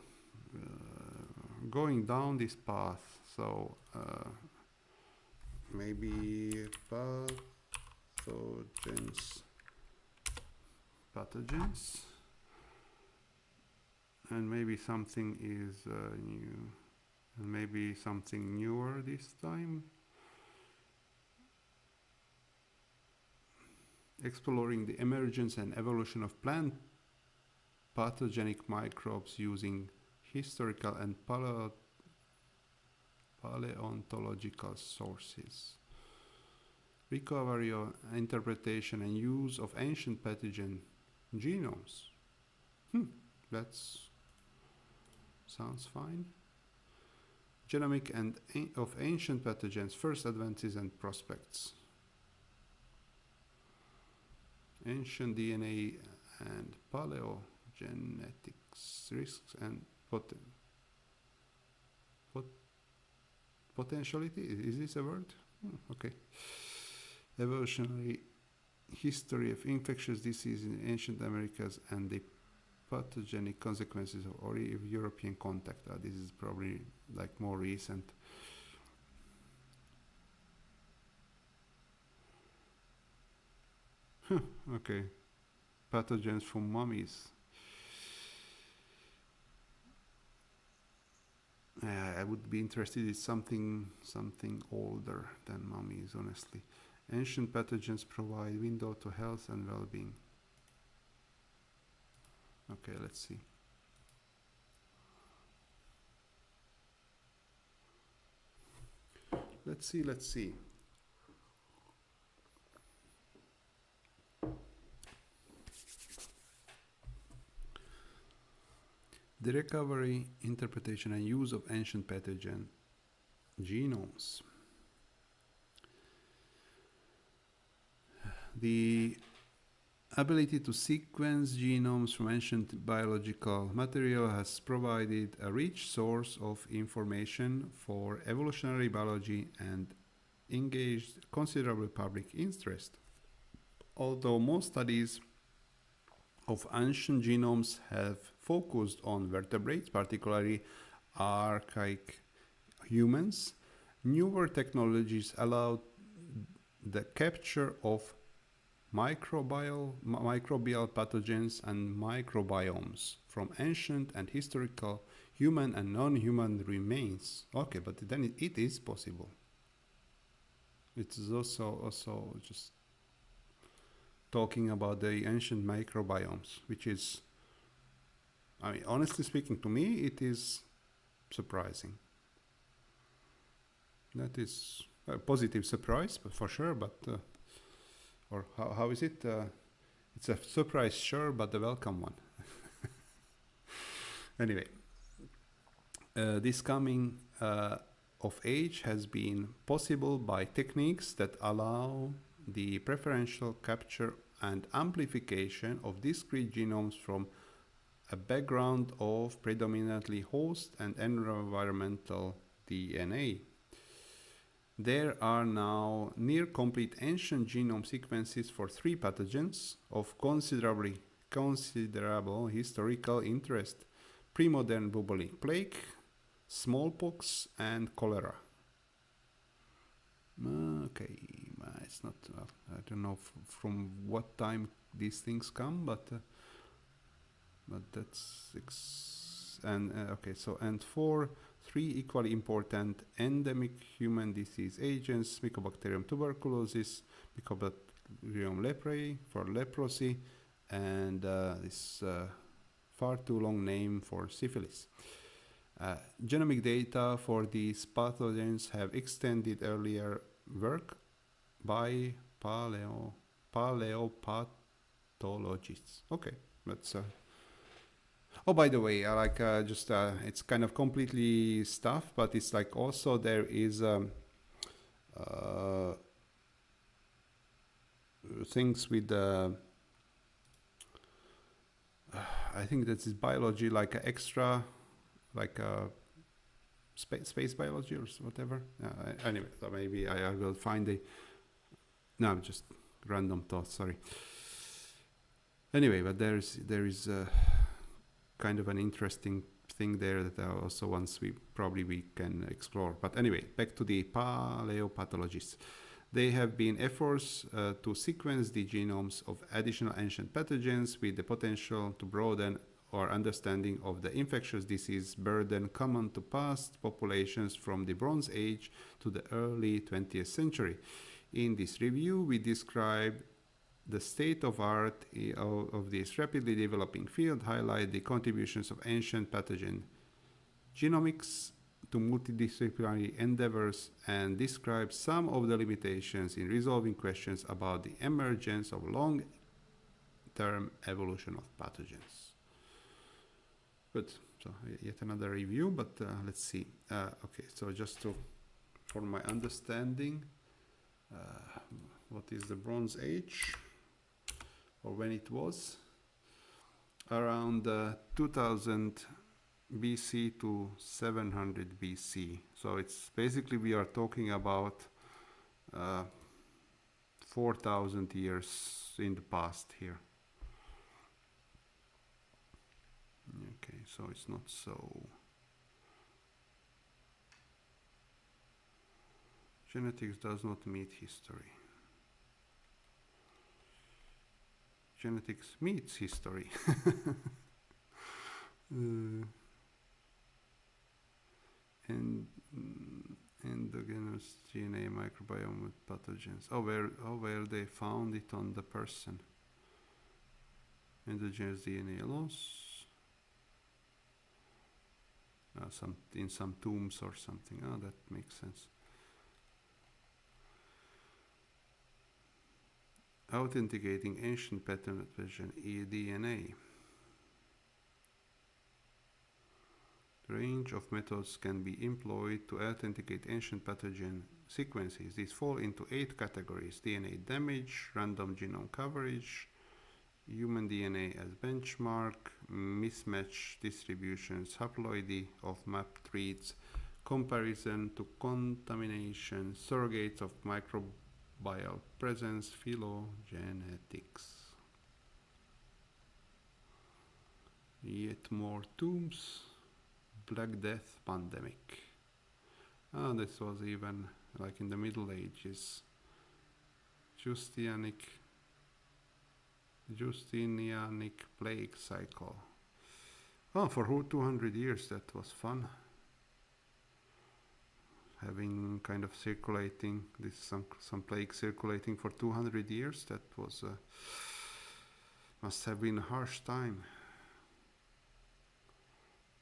going down this path, so maybe pathogens, and maybe something is new, and maybe something newer this time. Exploring the emergence and evolution of plant pathogenic microbes using historical and paleontological sources. Recovery, interpretation, and use of ancient pathogen genomes. That sounds fine. Genomic and of ancient pathogens, first advances and prospects. Ancient DNA and paleogenetics, risks and potentiality. Is this a word? Okay. Evolutionary history of infectious disease in ancient Americas and the pathogenic consequences of European contact. This is probably like more recent. Okay. Pathogens from mummies. I would be interested in something older than mummies, honestly. Ancient pathogens provide window to health and well-being. Okay, let's see. Let's see. The recovery, interpretation, and use of ancient pathogen genomes. The ability to sequence genomes from ancient biological material has provided a rich source of information for evolutionary biology and engaged considerable public interest. Although most studies of ancient genomes have focused on vertebrates, particularly archaic humans, newer technologies allow the capture of microbial pathogens and microbiomes from ancient and historical human and non-human remains. Okay, but then it is possible. It is also just talking about the ancient microbiomes, which is, I mean, honestly speaking, to me, it is surprising. That is a positive surprise, but for sure. But or how is it? It's a surprise, sure, but a welcome one. Anyway, this coming of age has been possible by techniques that allow the preferential capture and amplification of discrete genomes from a background of predominantly host and environmental DNA. There are now near complete ancient genome sequences for 3 pathogens of considerable historical interest: pre-modern bubonic plague, smallpox, and cholera. Okay, it's not. I don't know from what time these things come, but that's okay. So and for 3 equally important endemic human disease agents: Mycobacterium tuberculosis, Mycobacterium leprae for leprosy, and this far too long name for syphilis. Genomic data for these pathogens have extended earlier work by paleopathologists. Okay, that's. Oh, by the way, it's kind of completely stuff, but it's like also there is things with I think that is biology, like extra, like space biology or whatever. Anyway, so maybe I will find a. No, just random thoughts. Sorry. Anyway, but there is kind of an interesting thing there that also once we can explore. But anyway, back to the paleopathologists. There have been efforts to sequence the genomes of additional ancient pathogens with the potential to broaden our understanding of the infectious disease burden common to past populations from the Bronze Age to the early 20th century. In this review, we describe the state of art of this rapidly developing field, highlight the contributions of ancient pathogen genomics to multidisciplinary endeavors, and describe some of the limitations in resolving questions about the emergence of long-term evolution of pathogens. Good. So yet another review, but let's see. Okay, so just for my understanding, what is the Bronze Age, or when it was? Around 2000 BC to 700 BC. So it's basically we are talking about 4,000 years in the past here. Okay, so it's not so. Genetics does not meet history. Genetics meets history. Endogenous DNA microbiome with pathogens. Where they found it on the person. Endogenous DNA loss. In some tombs or something. That makes sense. Authenticating ancient pathogen eDNA. The range of methods can be employed to authenticate ancient pathogen sequences. These fall into 8 categories: DNA damage, random genome coverage, human DNA as benchmark, mismatch distributions, haploidy of mapped reads, comparison to contamination, surrogates of microbial presence, phylogenetics. Yet more tombs. Black Death pandemic. This was even like in the Middle Ages. Justinianic plague cycle. For 200 years that was fun. Having kind of circulating some plague circulating for 200 years. That was must have been a harsh time.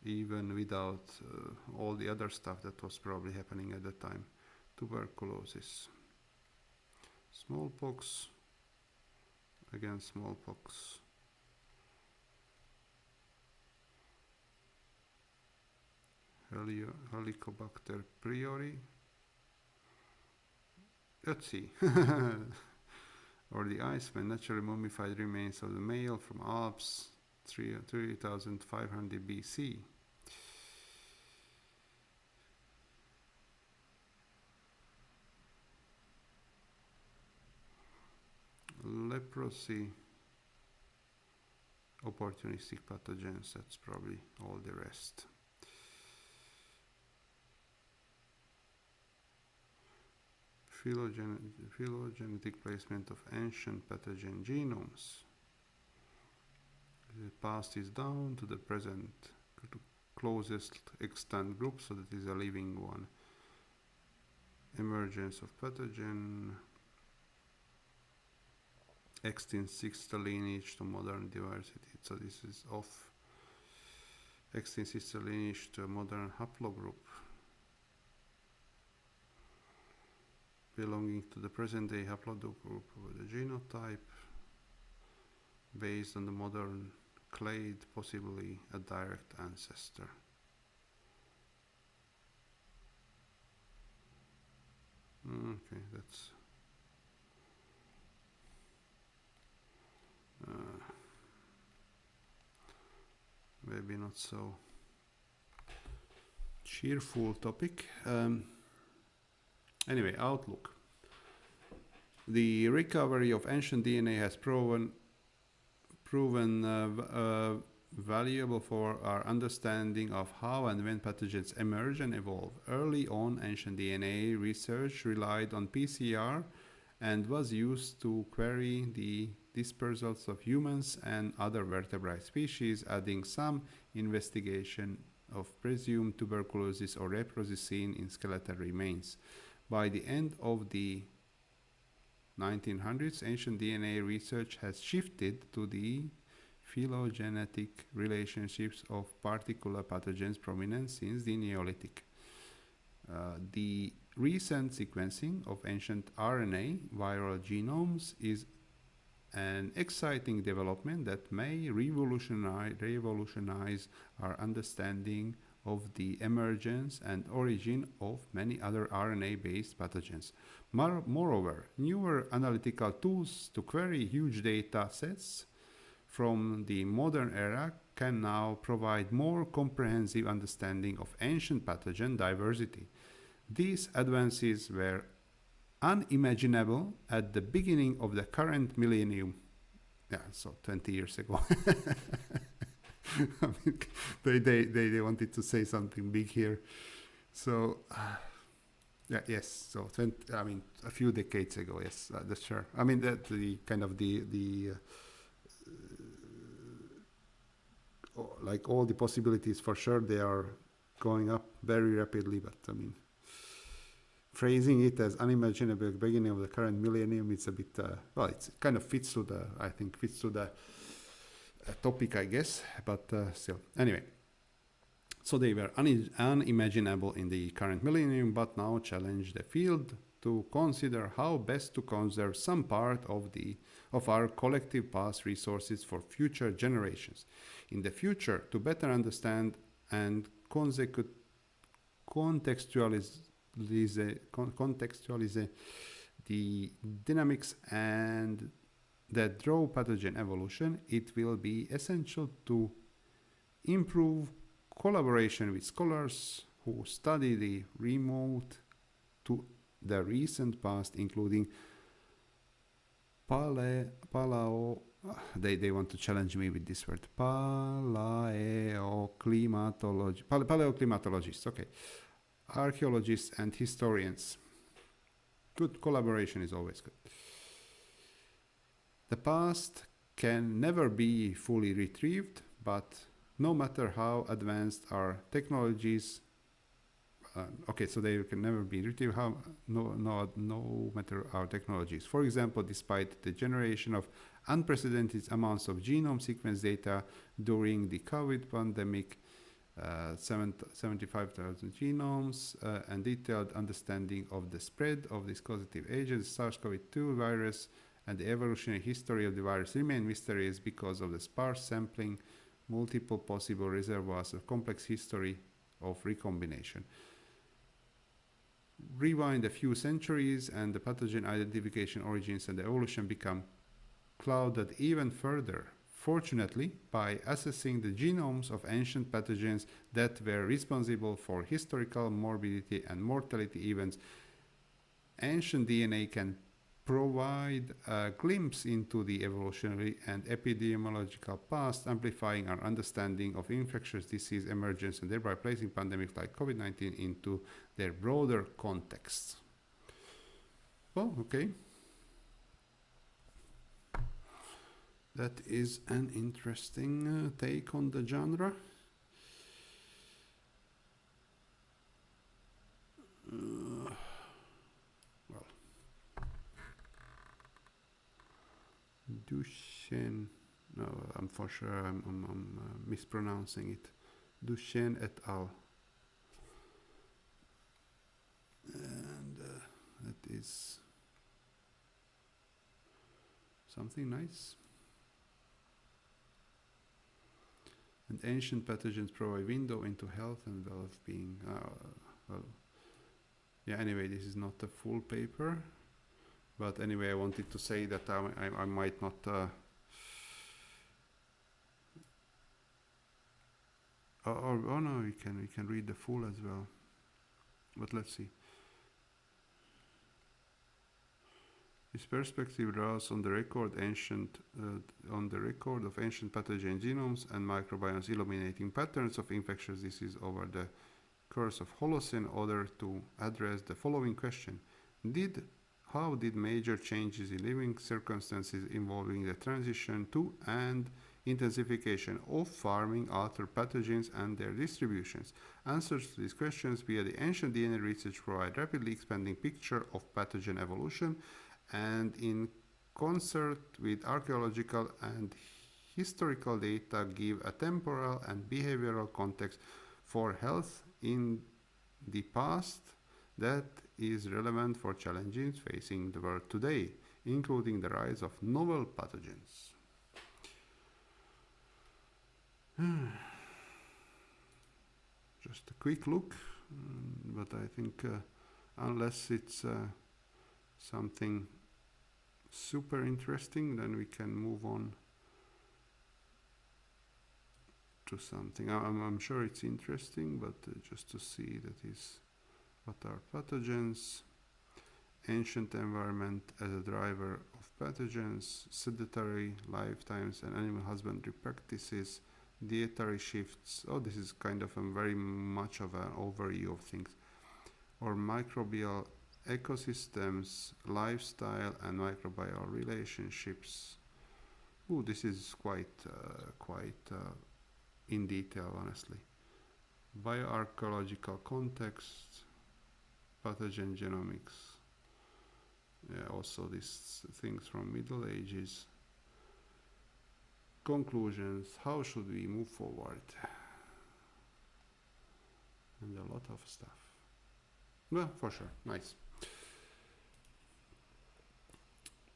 Even without all the other stuff that was probably happening at the time. tuberculosis. Smallpox, again smallpox. Helicobacter pylori. Let's see. Or the Iceman, naturally mummified remains of the male from Alps, 3500 BC. Leprosy, opportunistic pathogens, that's probably all the rest. Phylogenetic placement of ancient pathogen genomes. The past is down to the present, to closest extant group, so that is a living one. Emergence of pathogen. Extinct sixth lineage to modern diversity. So this is off. Extinct sixth lineage to a modern haplogroup, belonging to the present-day haplogroup of the genotype, based on the modern clade, possibly a direct ancestor. Okay, that's maybe not so cheerful topic. Anyway, outlook. The recovery of ancient DNA has proven valuable for our understanding of how and when pathogens emerge and evolve. Early on, ancient DNA research relied on PCR and was used to query the dispersals of humans and other vertebrate species, adding some investigation of presumed tuberculosis or leprosy seen in skeletal remains. By the end of the 1900s, ancient DNA research has shifted to the phylogenetic relationships of particular pathogens prominent since the Neolithic. The recent sequencing of ancient RNA viral genomes is an exciting development that may revolutionize our understanding of the emergence and origin of many other RNA-based pathogens. Moreover, newer analytical tools to query huge data sets from the modern era can now provide more comprehensive understanding of ancient pathogen diversity. These advances were unimaginable at the beginning of the current millennium. Yeah, so 20 years ago. I mean, they wanted to say something big here. So, yes, so a few decades ago, yes, that's sure. I mean, that the kind of like all the possibilities for sure, they are going up very rapidly, but I mean, phrasing it as unimaginable at the beginning of the current millennium, it's a bit, well, it kind of fits to the topic, I guess, but still. Anyway, so they were unimaginable in the current millennium, but now challenge the field to consider how best to conserve some part of our collective past resources for future generations. In the future, to better understand and contextualize the dynamics and that draw pathogen evolution, it will be essential to improve collaboration with scholars who study the remote to the recent past, including they want to challenge me with this word, paleoclimatologists, okay, archaeologists and historians. Good collaboration is always good. The past can never be fully retrieved, but no matter how advanced our technologies, so they can never be retrieved, no matter our technologies. For example, despite the generation of unprecedented amounts of genome sequence data during the COVID pandemic, 75,000 genomes, and detailed understanding of the spread of these causative agents, SARS-CoV-2 virus, and the evolutionary history of the virus remain mysteries because of the sparse sampling, multiple possible reservoirs, of complex history of recombination. Rewind a few centuries and the pathogen identification, origins, and evolution become clouded even further. Fortunately, by assessing the genomes of ancient pathogens that were responsible for historical morbidity and mortality events, ancient DNA can provide a glimpse into the evolutionary and epidemiological past, amplifying our understanding of infectious disease emergence and thereby placing pandemics like COVID-19 into their broader context. Well, okay. That is an interesting take on the genre. Well, Duchenne, no, I'm for sure I'm mispronouncing it. Duchenne et al. And that is something nice. And ancient pathogens provide window into health and well-being. Well, yeah. Anyway, this is not a full paper, but anyway, I wanted to say that I might not. Oh no, we can read the full as well. But let's see. This perspective draws on the record of ancient pathogen genomes and microbiomes, illuminating patterns of infectious disease over the course of Holocene in order to address the following question: how did major changes in living circumstances involving the transition to and intensification of farming alter pathogens and their distributions? Answers to these questions via the ancient DNA research provide rapidly expanding picture of pathogen evolution, and in concert with archaeological and historical data give a temporal and behavioral context for health in the past that is relevant for challenges facing the world today, including the rise of novel pathogens. Just a quick look, but I think unless it's something super interesting, then we can move on to something. I'm sure it's interesting, but just to see that is what are pathogens, ancient environment as a driver of pathogens, sedentary lifetimes and animal husbandry practices, dietary shifts. Oh, this is kind of a very much of an overview of things. Or microbial ecosystems, lifestyle and microbial relationships. Ooh, this is quite in detail, honestly. Bioarchaeological context, pathogen genomics. Yeah, also these things from Middle Ages. Conclusions, how should we move forward? And a lot of stuff. Well, for sure, nice.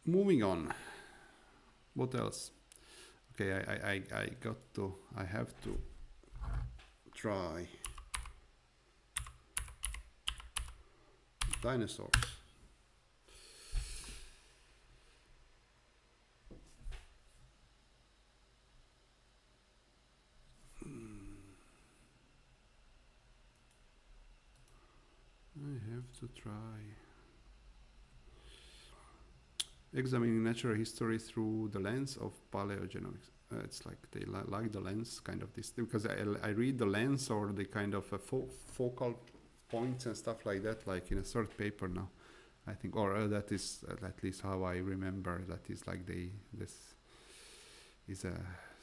Moving on. What else? Okay, I have to try dinosaurs. I have to try examining natural history through the lens of paleogenomics. It's like they like the lens, kind of this, because I read the lens or the kind of focal points and stuff like that, like in a third paper now, I think, or that is at least how I remember. That is like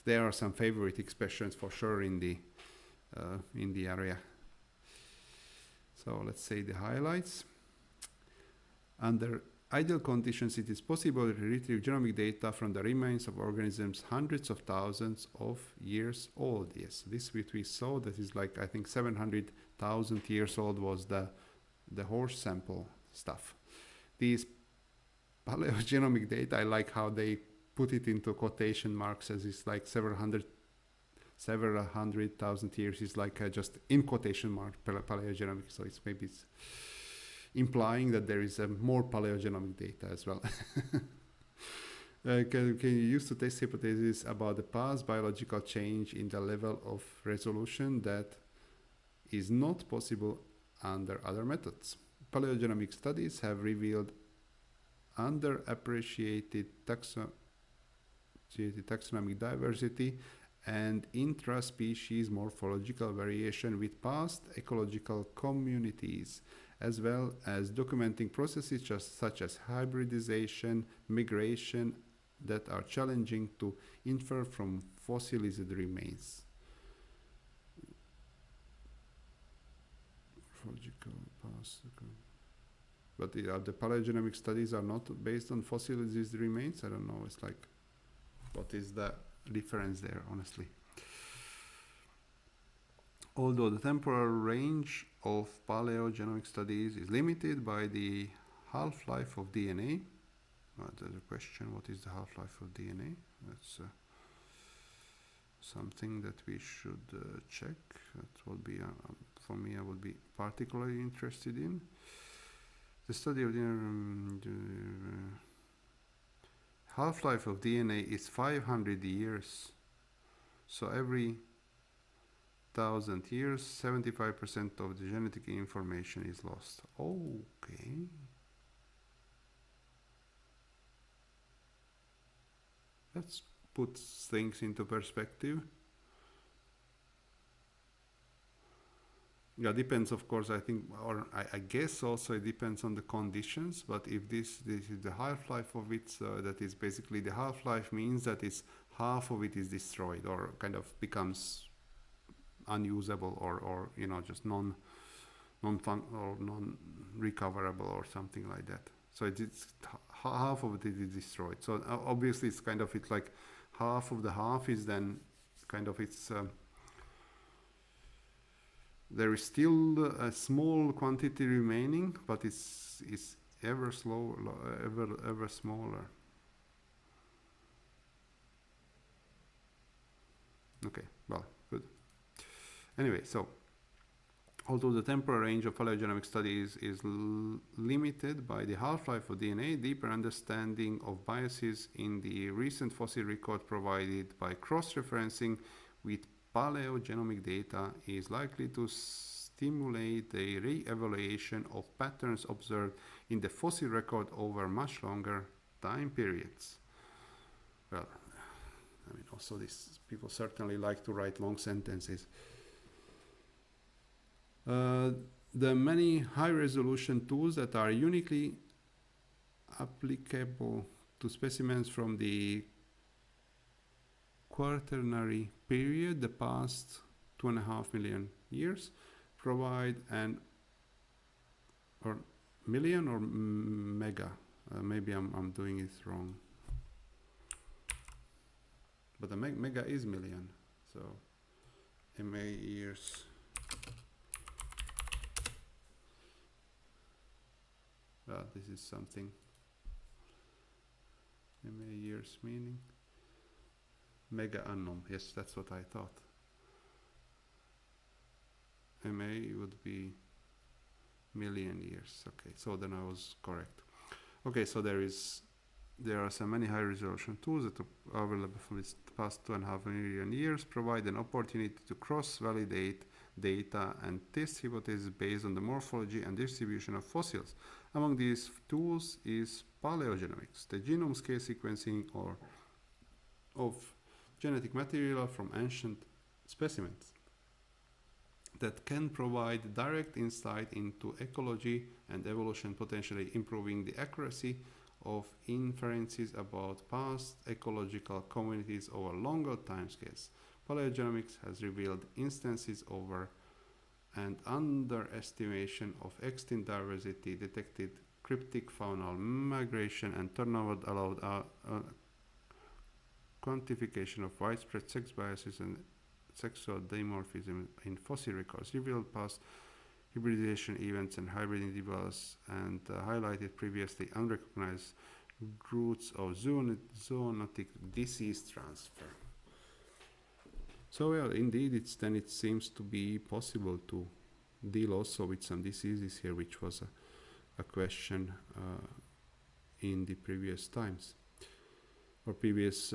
there are some favorite expressions for sure in the area. So let's say the highlights. Under ideal conditions, it is possible to retrieve genomic data from the remains of organisms hundreds of thousands of years old. Yes, this which we saw, that is like, I think 700,000 years old was the horse sample stuff. These paleogenomic data, I like how they put it into quotation marks, as it's like several hundred thousand years is like just in quotation mark paleogenomics. So it's maybe it's implying that there is more paleogenomic data as well. Can you use to test hypotheses about the past biological change in the level of resolution that is not possible under other methods? Paleogenomic studies have revealed underappreciated taxonomic diversity and intra-species morphological variation with past ecological communities, as well as documenting processes such as hybridization, migration, that are challenging to infer from fossilized remains. But the paleogenomic studies are not based on fossilized remains. I don't know. It's like, what is the difference there, honestly? Although the temporal range of paleogenomic studies is limited by the half-life of DNA. There's a question, what is the half-life of DNA? That's something that we should check. That will be, for me, I would be particularly interested in. The study of the half-life of DNA is 500 years. So every 1,000 years, 75% of the genetic information is lost. Okay. Let's put things into perspective. Yeah, depends, of course, I think, or I guess also it depends on the conditions, but if this is the half-life of it, that is basically the half-life means that it's half of it is destroyed or kind of becomes unusable or you know, just non-recoverable or something like that. So it's half of it is destroyed. So obviously it's kind of, it's like half of the half is then kind of, it's there is still a small quantity remaining, but it's ever slow, ever smaller. Okay, well, good. Anyway, so although the temporal range of paleogenomic studies is limited by the half-life of DNA, deeper understanding of biases in the recent fossil record provided by cross-referencing with paleogenomic data is likely to stimulate the re-evaluation of patterns observed in the fossil record over much longer time periods. Well, I mean, also these people certainly like to write long sentences. The many high-resolution tools that are uniquely applicable to specimens from the Quaternary period, the past 2.5 million years, provide an or million or mega. Maybe I'm doing it wrong. But the mega is million. So MA years. Well, this is something. MA years meaning. Mega unknown. Yes, that's what I thought. MA would be million years. Okay, so then I was correct. Okay, so there are so many high resolution tools that are available for the past 2.5 million years, provide an opportunity to cross-validate data and test hypotheses based on the morphology and distribution of fossils. Among these tools is paleogenomics, the genome scale sequencing of genetic material from ancient specimens that can provide direct insight into ecology and evolution, potentially improving the accuracy of inferences about past ecological communities over longer timescales. Paleogenomics has revealed instances over and underestimation of extinct diversity detected cryptic faunal migration and turnover allowed quantification of widespread sex biases and sexual dimorphism in fossil records, revealed past hybridization events and hybrid individuals, and highlighted previously unrecognized routes of zoonotic disease transfer. So well, indeed, it seems to be possible to deal also with some diseases here, which was a question in the previous times or previous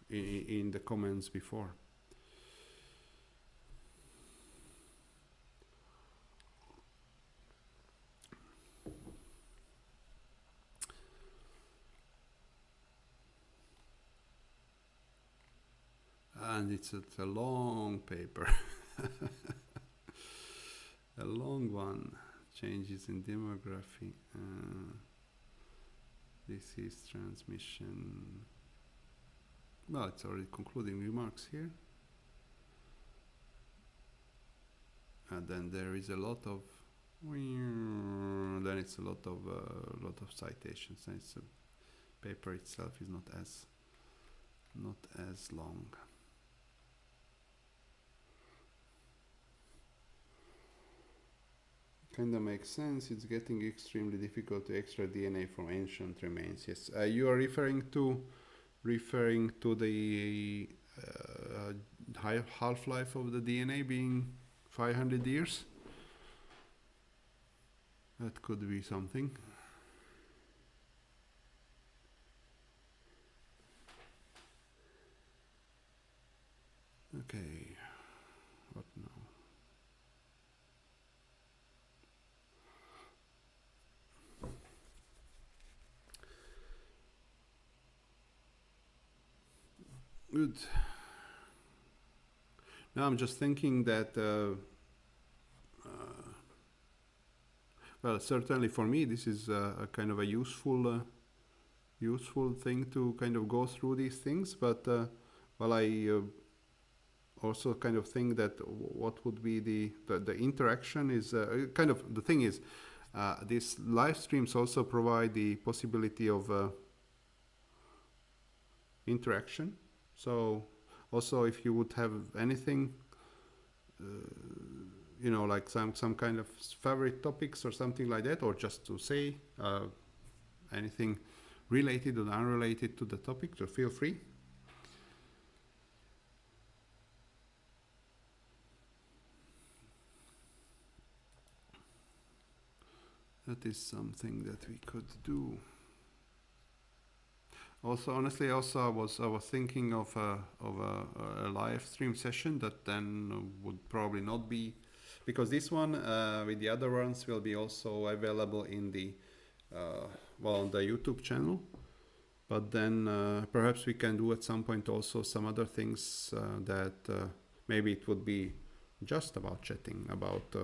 in the comments before. And it's a long paper. A long one. Changes in demography, disease transmission. Well, it's already concluding remarks here. And then there is a lot of, then it's a lot of citations. And it's a paper itself is not as long. Kind of makes sense. It's getting extremely difficult to extract DNA from ancient remains. Yes, you are referring to the half-life of the DNA being 500 years. That could be something. Okay, what now? Good. Now I'm just thinking that, well, certainly for me this is a kind of a useful thing to kind of go through these things. But well, I also kind of think that what would be the interaction is kind of the thing is these live streams also provide the possibility of interaction. So also if you would have anything, you know, like some kind of favorite topics or something like that, or just to say anything related or unrelated to the topic, so feel free. That is something that we could do. Also, honestly, I was thinking of a live stream session that then would probably not be, because this one with the other ones will be also available in the well, on the YouTube channel. But then perhaps we can do at some point also some other things that maybe it would be just about chatting about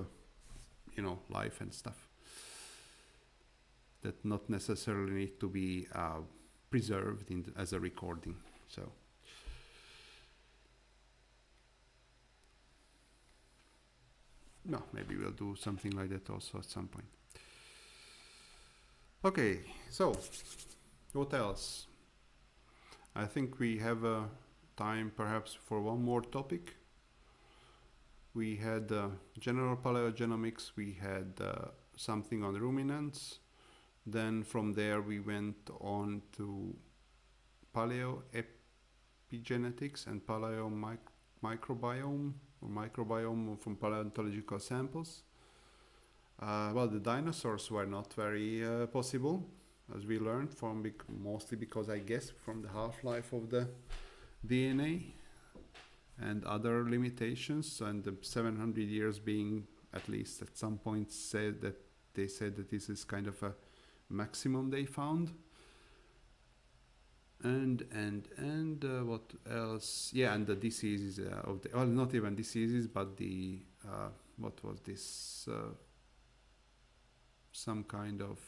you know, life and stuff that not necessarily need to be preserved as a recording. So no, maybe we'll do something like that also at some point. Okay, so what else? I think we have time perhaps for one more topic. We had general paleogenomics, we had something on ruminants. Then from there we went on to paleoepigenetics and microbiome from paleontological samples. Well, the dinosaurs were not very possible, as we learned, from mostly because I guess from the half-life of the DNA and other limitations, and the 700 years being, at least at some point, said that this is kind of a maximum they found. And what else? Yeah, and the diseases of the, well, not even diseases, but the what was this? Some kind of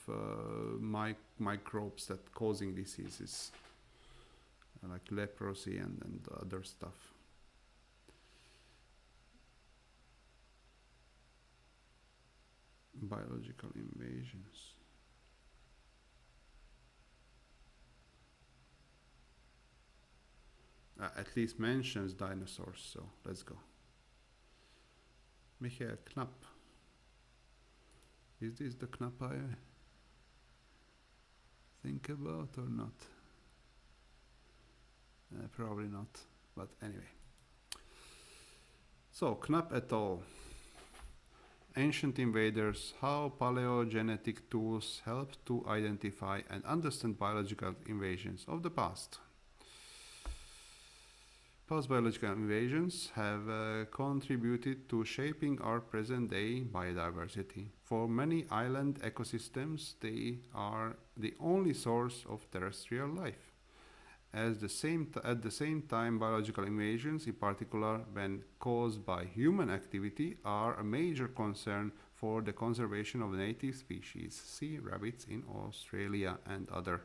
microbes that causing diseases, like leprosy and other stuff. biological invasions. At least mentions dinosaurs, so let's go. Michael Knapp. Is this the Knapp I think about or not? Probably not, but anyway. So, Knapp et al. Ancient invaders, how paleogenetic tools help to identify and understand biological invasions of the past. Past biological invasions have contributed to shaping our present-day biodiversity. For many island ecosystems, they are the only source of terrestrial life. At the same time, biological invasions, in particular when caused by human activity, are a major concern for the conservation of native species. See rabbits in Australia and other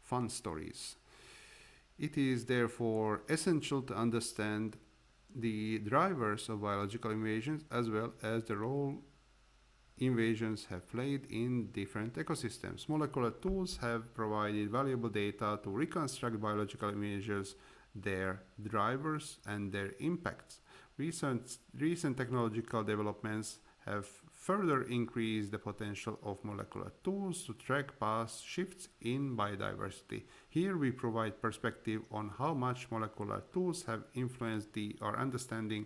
fun stories. It is therefore essential to understand the drivers of biological invasions as well as the role invasions have played in different ecosystems. Molecular tools have provided valuable data to reconstruct biological invasions, their drivers, and their impacts. Recent technological developments have further increased the potential of molecular tools to track past shifts in biodiversity. Here we provide perspective on how much molecular tools have influenced our understanding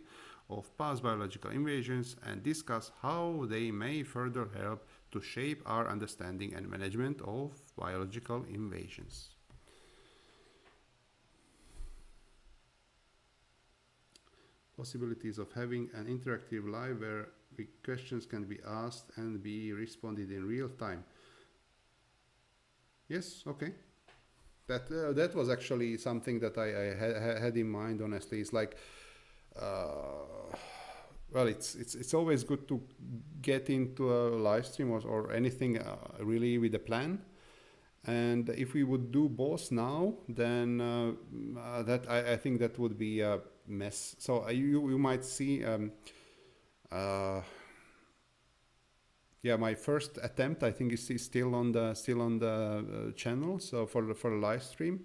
of past biological invasions and discuss how they may further help to shape our understanding and management of biological invasions. Possibilities of having an interactive live where questions can be asked and be responded in real time. Yes, okay. That was actually something that I had in mind. Honestly, it's like, well, it's always good to get into a live stream or anything really with a plan. And if we would do both now, then that I think that would be a mess. So you might see. Yeah, my first attempt I think is still on the channel. So for the live stream,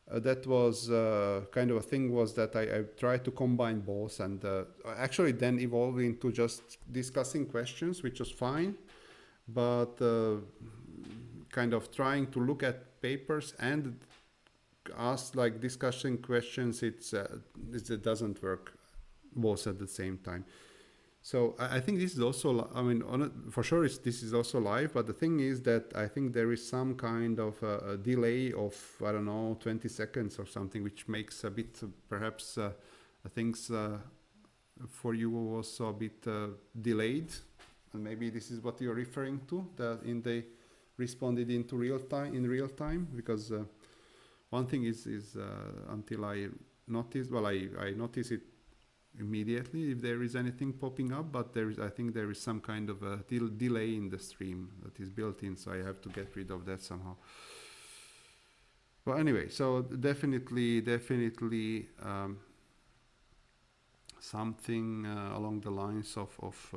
that was kind of a thing was that I tried to combine both, and actually then evolved into just discussing questions, which was fine, but kind of trying to look at papers and ask like discussion questions, it doesn't work both at the same time. So I think this is also, I mean, for sure this is also live, but the thing is that I think there is some kind of a delay of, I don't know, 20 seconds or something, which makes a bit, perhaps things for you also a bit delayed. And maybe this is what you're referring to, that they responded in real time, because one thing is until I notice, well, I notice it immediately if there is anything popping up, but I think there is some kind of a delay in the stream that is built in, so I have to get rid of that somehow. Well, anyway, so definitely something along the lines of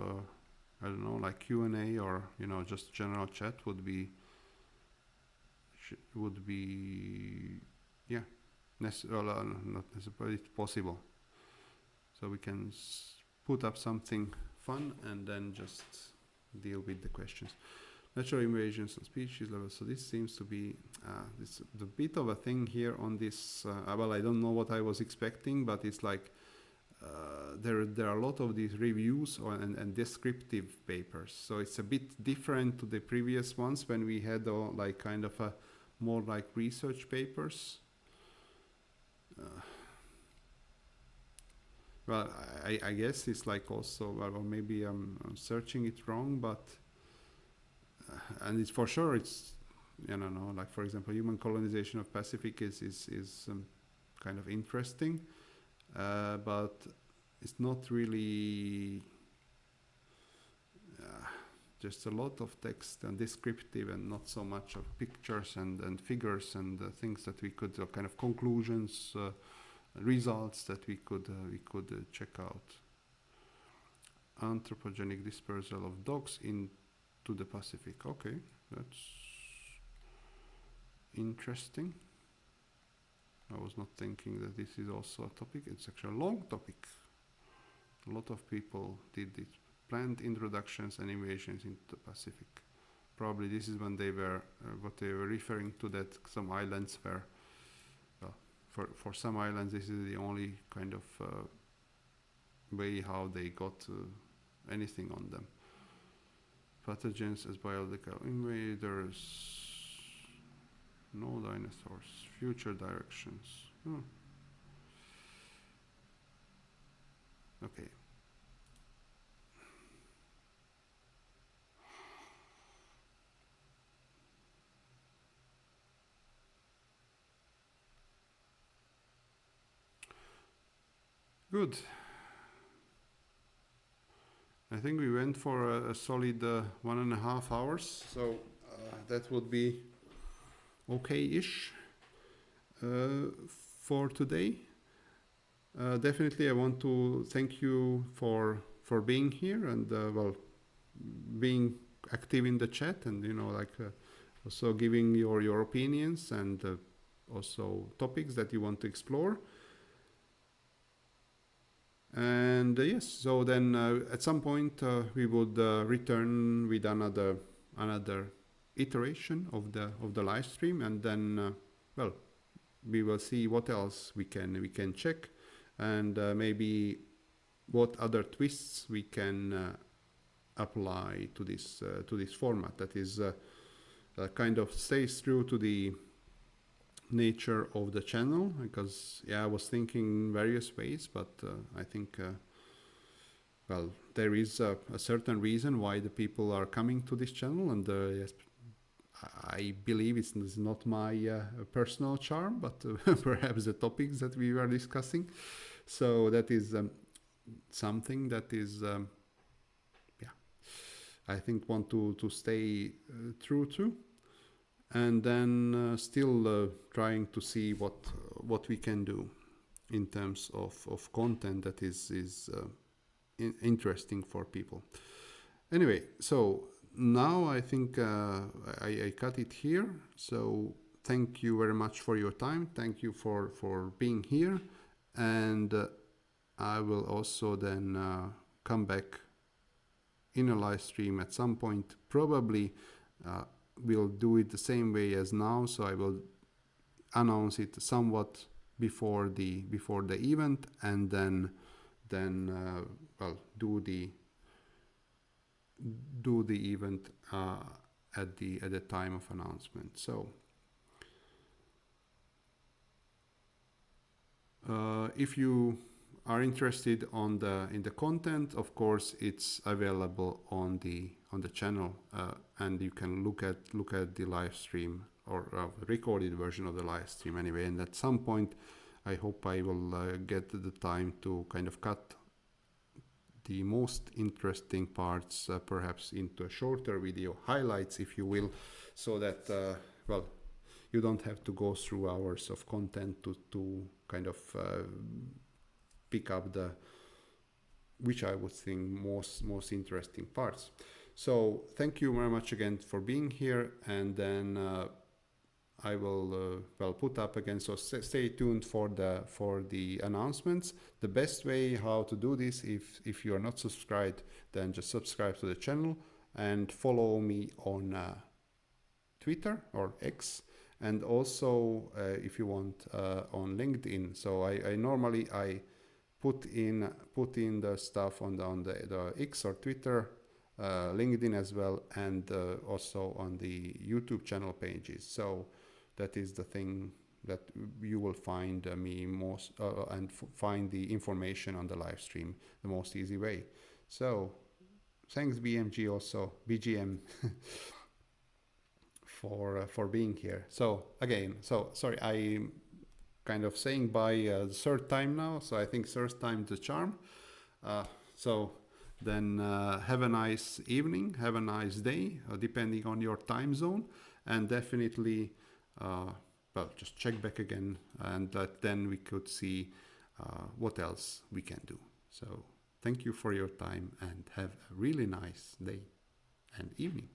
I don't know, like Q&A or just general chat would be yeah, not necessarily possible. So we can put up something fun and then just deal with the questions. Natural invasions on species level. So this seems to be the bit of a thing here on this. Well, I don't know what I was expecting, but it's like there are a lot of these reviews and descriptive papers. So it's a bit different to the previous ones when we had like kind of a more like research papers. Well, I guess it's like also, well, or maybe I'm searching it wrong, but and it's for sure it's, like for example, human colonization of Pacific is kind of interesting, but it's not really just a lot of text and descriptive and not so much of pictures and figures and things that we could kind of conclusions. Results that we could check out. anthropogenic dispersal of dogs into the Pacific. Okay, that's interesting. I was not thinking that this is also a topic. It's actually a long topic. A lot of people did it. Planned introductions and invasions into the Pacific. Probably this is when they were, what they were referring to, that some islands were, for some islands this is the only kind of way how they got anything on them. Pathogens as biological invaders, no dinosaurs, future directions. Okay. Good. I think we went for a solid 1.5 hours, so that would be okay-ish for today. Definitely I want to thank you for being here and well, being active in the chat, and also giving your opinions and also topics that you want to explore. And yes, so then at some point we would return with another iteration of the live stream, and then well, we will see what else we can check, and maybe what other twists we can apply to this format that is kind of stays true to the nature of the channel, because I was thinking various ways, but I think well, there is a certain reason why the people are coming to this channel, and yes, I believe it's not my personal charm, but perhaps the topics that we were discussing. So that is something that is I think want to stay true to. And then still trying to see what we can do in terms of content that is interesting for people. Anyway, so now I think I cut it here. So thank you very much for your time. Thank you for being here. And I will also then come back in a live stream at some point, probably we'll do it the same way as now, so I will announce it somewhat before the event, and then well, do the event at the time of announcement. So if you are interested in the content, of course it's available on the channel, and you can look at the live stream or recorded version of the live stream anyway. And at some point I hope I will get the time to kind of cut the most interesting parts perhaps into a shorter video, highlights if you will, so that well, you don't have to go through hours of content to kind of pick up the, which I would think most interesting parts. So thank you very much again for being here, and then I will well, put up again. So stay tuned for the announcements. The best way how to do this, if you are not subscribed, then just subscribe to the channel and follow me on Twitter or X, and also if you want on LinkedIn. So I normally put in the stuff on the X or Twitter, LinkedIn as well, and also on the YouTube channel pages. So that is the thing that you will find me most and find the information on the live stream the most easy way. So thanks BMG, also BGM for being here. So again, so sorry, I'm kind of saying by the third time now, so I think third time the charm. So then have a nice evening, have a nice day, depending on your time zone, and definitely well, just check back again, and then we could see what else we can do. So Thank you for your time and have a really nice day and evening.